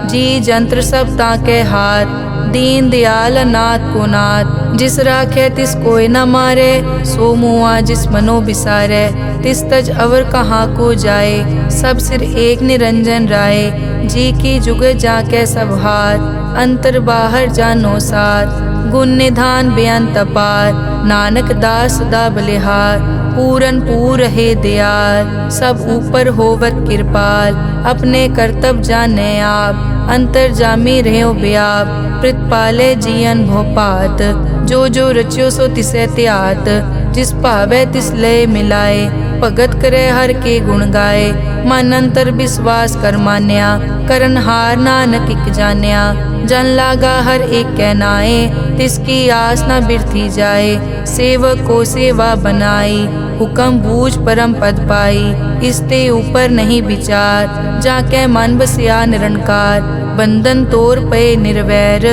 जी जंत्र सब ताके हाथ, दीन दयाल अनाथ को नाथ। जिस राखे तिस कोई न मारे, सो मुआ जिस मनो बिसारे। तिस तज अवर कहाँ को जाए, सब सिर एक निरंजन राय। जी की जुग जाके सब हाथ, अंतर बाहर जानो साथ। गुण निधान बेअंत अपार, नानक दास सदा बलिहार। पूरन पूर रहे दयाल, सब ऊपर होवत कृपाल। अपने कर्तव्य जाने आप, अंतर जामी रहो व्याप। प्रतिपाले जियन भोपात, जो जो रच्यो सो तिसे त्यात। जिस भावे तिस लय मिलाए, भगत करे हर के गुण गाए। मन अंतर विश्वास कर मान्या, करन हार नानक इक जान्या। जन लागा हर एक कै नाए, तिसकी आस न बिरथी जाए। सेवक को सेवा बनाई, हुक्म बूझ परम पद पाई। इसते ऊपर नहीं विचार, जाके मन बसिया निरंकार। बंधन तोर पे निर्वैर,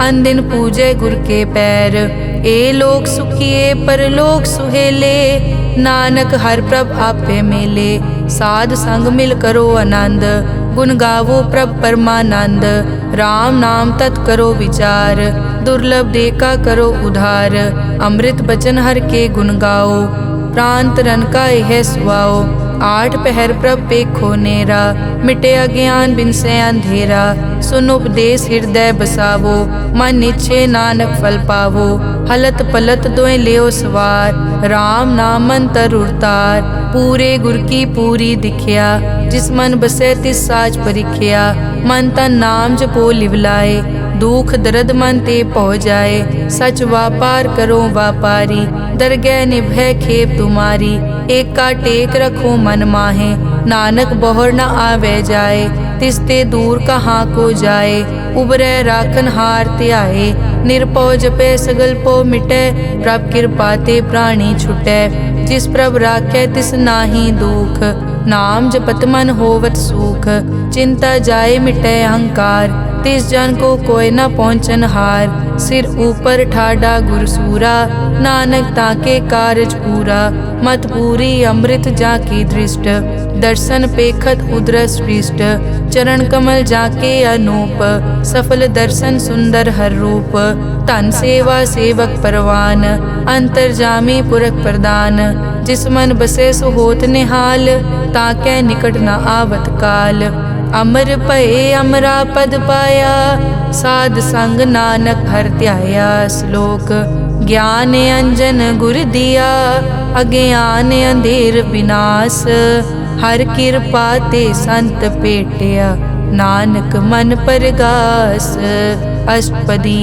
अन दिन पूजे गुर के पैर। ए लोक सुखिए परलोक सुहेले, नानक हर प्रभ आपे मेले। साध संग मिल करो आनंद, गुण गावो प्रभ परमानंद। राम नाम तत् करो विचार, दुर्लभ देखा करो उधार। अमृत बचन हर के गुण गाओ, प्राण तरन का यह सुआओ। आठ पहर प्रभ पेखो नेरा, मिटे अज्ञान बिन से अंधेरा। सुन उपदेश हृदय बसावो, मन इच्छे नानक फल पावो। हलत पलत दोय लियो सवार, राम नाम अंतर उरतार। पूरे गुर की पूरी दिखिया, जिस मन बसे तिस साज परिख्या। मन तन नाम जपो लिवलाए, दुख दर्द मन ते पौ जाए। सच व्यापार करो व्यापारी, दरगह निभय खेप तुम्हारी। एक का टेक रखो मन माहे, नानक बहुर न आवे जाए। तिसते दूर कहाँ को जाए, उबरे राखन हार त्याए। निरपौ जपे सगल पो मिटे, प्रभ कृपा ते प्राणी छुटे। जिस प्रभ राखे तिस नाही दुख, नाम जपत मन होवत सुख। चिंता जाए मिटे अहंकार, तिस जन को कोई न पहुँचन हार। सिर ऊपर ठाडा गुरसूरा, नानक ताके कारज पूरा। मत पूरी अमृत जाकी दृष्ट, दर्शन पेखत उदरस पृष्ठ। चरण कमल जाके अनूप, सफल दर्शन सुंदर हर रूप। तन सेवा सेवक परवान, अंतर्जामी पुरख प्रदान। जिस मन बसे सो होत निहाल, ताके निकट न आवत काल। अमर भये अमरा पद पाया, साध संग नानक हर ध्याया। श्लोक ज्ञान अंजन गुर दिया, अज्ञान अंधेर विनाश। हर कृपा ते संत पेटिया, नानक मन परगास। अष्टपदी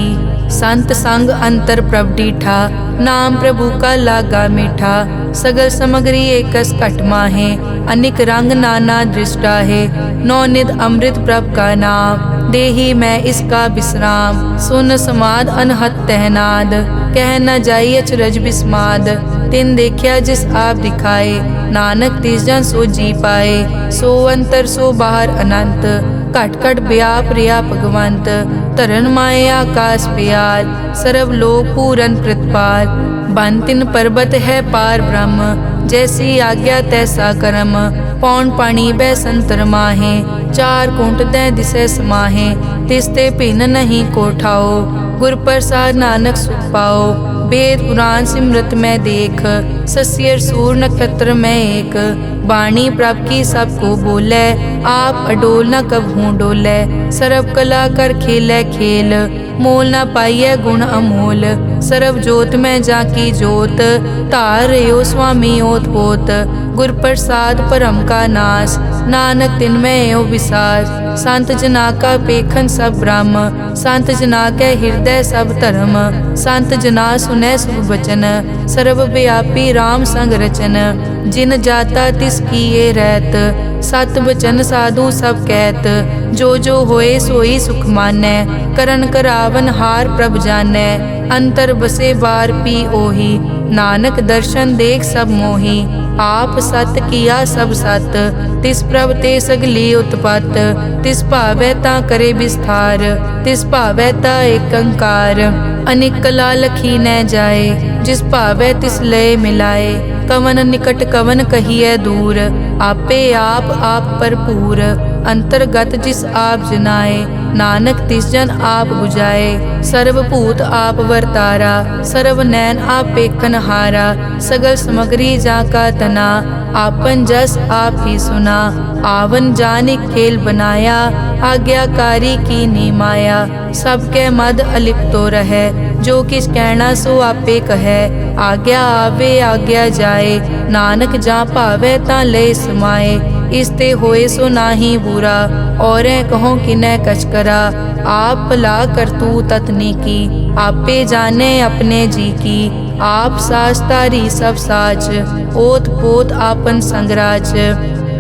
संत संग अंतर प्रभ डीठा, नाम प्रभु का लागा मीठा। सगल समग्री एकस घट माहे, अनिक रंग नाना दृष्टा है। नौनिध अमृत प्रभ का नाम, देही मैं इसका विश्राम। सुन समाद अनहत तहनाद, कह न जाई अचरज बिस्माद। तिन देखिया जिस आप दिखाए, नानक तिस जन सो जी पाए। सो अंतर सो बाहर अनंत, घट घट व्याप रिया भगवंत। धरन माए आकाश प्याल, सर्व लोक पूरन प्रतिपाल। बन तिन पर्वत है पार ब्रह्म, जैसी आज्ञा तैसा कर्म। पौन पानी बै संतर माहे, चार कुंट दै दिसै समाहे। तिसते भिन्न नहीं कोठाओ, गुर प्रसाद नानक सुख पाओ। वेद पुराण सिमरत में देख, सस्यर सूर नक्षत्र में एक। वाणी प्रभ की सबको बोले, आप अडोल न कबहूँ डोले। सर्व कला कर खेलै खेल, मोल न पाइयै गुण अमोल। सर्व जोत में जाकी जोत, धार रहो स्वामी ओत पोत। गुर प्रसाद परम का नाश, नानक तिन में यो विसास। संत जना का पेखन सब ब्रह्म, संत जना के हृदय सब धर्म। संत जना सुनै शुभ वचन, सर्व व्यापी राम संग रचन। जिन जाता तिस किए रहत, सत बचन साधु सब कहत। जो जो होए सोई सुख मानै, करन करावन हार प्रभ जानै। अंतर बसे बार पी ओही, नानक दर्शन देख सब मोही। आप सत किया सब सत, तिस प्रभ ते सगली उत्पत। तिस भावै ता करे विस्तार, तिस भावै ता एक अंकार। अनेक कला लखी न जाए, जिस भावै तिस लय मिलाए। कवन निकट कवन कहिए दूर, आपे आप भरपूर। अंतर्गत जिस आप जनाए, नानक तिस जन आप बुझाए। सर्वभूत आप वर्तारा, सर्व नैन आप पेखन हारा। सगल समग्री जाका तना, आपन जस आप ही सुना। आवन जान खेल बनाया, आज्ञाकारी की नी माया। सबके मद अलिप्तो रहे, जो किस कहना सो आपे कहे। आज्ञा आवे आज्ञा जाए, नानक जा भावे ता ले समाए। इसते होए सो नाही बुरा, और कहो किनै कछ करा। आप भला करतू ततनी की, आपे जाने अपने जी की। आप साच तारी सब साच, ओत पोत आपन संगराज।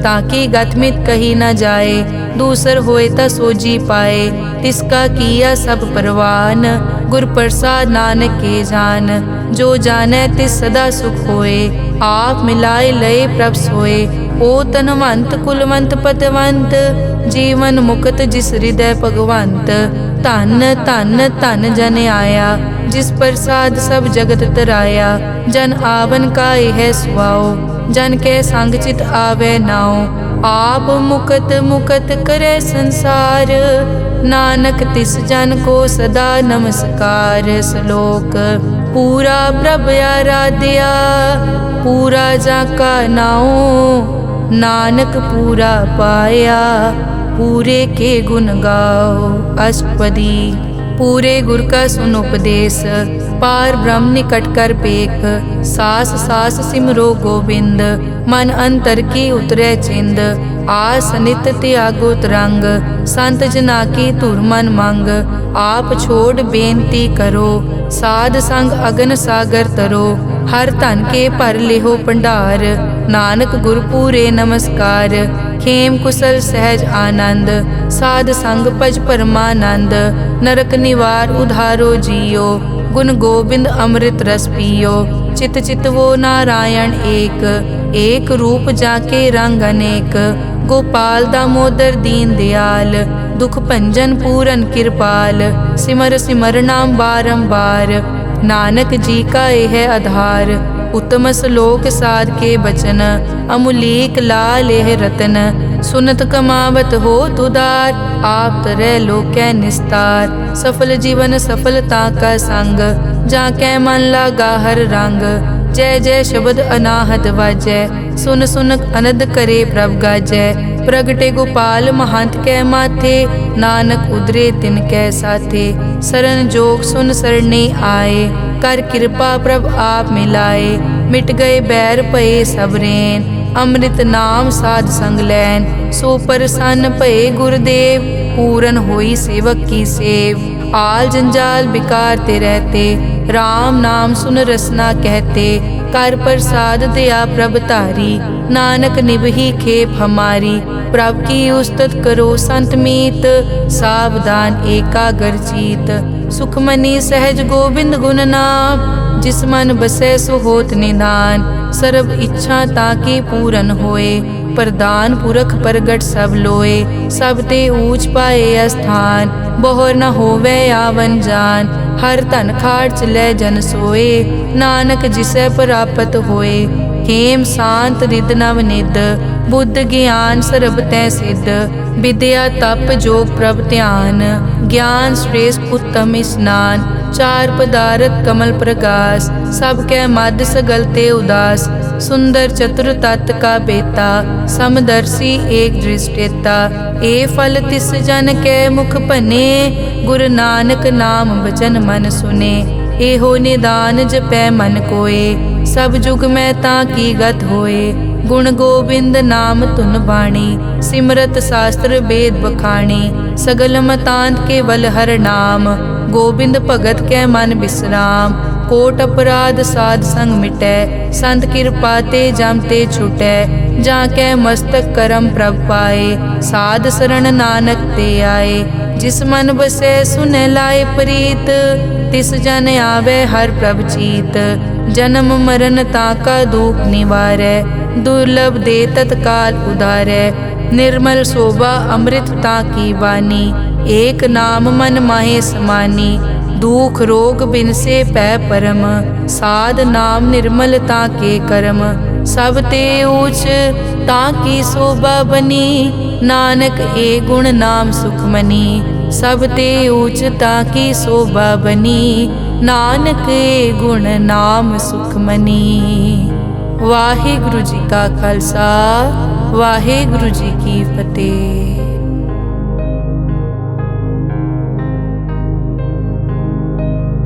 ताकि गतमित कही न जाए, दूसर होए ता सोजी पाए। तिसका किया सब परवान, गुर प्रसाद नानक के जान। जो जाने तिस सदा सुख होए, आप मिलाए लय प्रभ सोए। ओ तनवंत कुलवंत पतवंत, जीवन मुक्त जिस हृदय भगवंत। धन धन धन जन आया, जिस प्रसाद सब जगत तराया। जन आवन का यह सुआओ, जन के संग चित आवे नाओ। आप मुकत मुकत करे संसार, नानक तिस जन को सदा नमस्कार। श्लोक पूरा प्रभ आराध्या, पूरा जाका नाओ। नानक पूरा पाया, पूरे के गुण गाओ। अष्टपदी पूरे गुर का सुन उपदेश, पार ब्रह्म निकट कर पेख। सास सास सिमरो गोविंद, मन अंतर की उतरे चिंद। आस नित त्यागो तरंग, संत जना की धुर मन मंग। आप छोड़ बेनती करो, साध संग अगन सागर तरो। हर धन के भर लेहो भंडार, नानक गुर पूरे नमस्कार। खेम कुशल सहज आनंद, साध संग भज परमानंद। नरक निवार उधारो जियो, गुण गोविंद अमृत रस पियो। चित चित वो नारायण एक, एक रूप जाके रंग अनेक। गोपाल दामोदर दीन दयाल, दुख भंजन पूरन कृपाल। सिमर सिमर नाम बारंबार, नानक जी का यह आधार। उत्तम श्लोक साध के बचन, अमुलीक लाल यह रतन। सुनत कमावत हो तुदार, आप तरह लोकै निस्तार। सफल जीवन सफलता का संग, जाकै मन लागा हर रंग। जय जय शब्द अनाहत वाजै, सुन सुन अनद करे प्रभ गाजै। प्रगटे गोपाल महंत कै माथे, नानक उदरे तिन कै साथे। सरन जोग सुन सरने आए, कर कृपा प्रभ आप मिलाए। मिट गए बैर भये सब रैन, अमृत नाम साध संग लैन। सो प्रसन्न भये गुरुदेव, पूरन होई सेवक की सेव। आल जंजाल बिकार ते रहते, राम नाम सुन रसना कहते। कर प्रसाद दया प्रभ तारी, नानक निभही खेप हमारी। प्रभ की उस्तत करो संत मीत, सावधान एकाग्र चीत। सुखमनी सहज गोबिंद गुण नाम, जिस मन बसै सो होत निधान। सर्ब इच्छा ताकी पूरन होए, प्रदान पुरख प्रगट सब लोए। सब ते ऊंच पाए अस्थान, बहुर न होवे आवन जान। हर धन खाट चलै जन सोए, नानक जिसै प्राप्त होए। हेम शांत रिद नव निद, बुद्ध ज्ञान सर्ब तै सिद्ध। विद्या तप जोग प्रभ ध्यान, ज्ञान श्रेष्ठ उत्तम स्नान। चार पदारथ कमल प्रकाश, सब कै मद सगल ते उदास। सुंदर चतुर तत् का बेता, समदर्शी एक दृष्टेता। ए फल तिस जन कै मुख बने, गुरु नानक नाम बचन मन सुने। एहो निदान जपै मन कोय, सब जुग में ताकी गत होए। गुण गोबिंद नाम धुन बाणी, सिमरत शास्त्र वेद बखाणी। सगल मतांत केवल हर नाम, गोबिंद भगत कै मन विश्राम। कोट अपराध साध संग मिटै, संत कृपा ते जम ते छुटै। जाकै मस्तक करम प्रभ पाए, साध शरण नानक ते आए। जिस मन बसै सुनै लाए प्रीत, तिस जन आवे हर प्रभ चीत। जन्म मरण ताका दुख निवारै, दुर्लभ दे तत्काल उधारै। निर्मल शोभा अमृत ताकी वाणी, एक नाम मन माहे समानी। दुख रोग बिन से पै परम, साध नाम निर्मल ताके करम। सब ते ऊच ताकी शोभा बनी, नानक ए गुण नाम सुखमनी। सब ते ऊच ताकी शोभा बनी, नानक ए गुण नाम सुखमनी। वाहिगुरु जी का खालसा, वाहिगुरु जी की फतेह।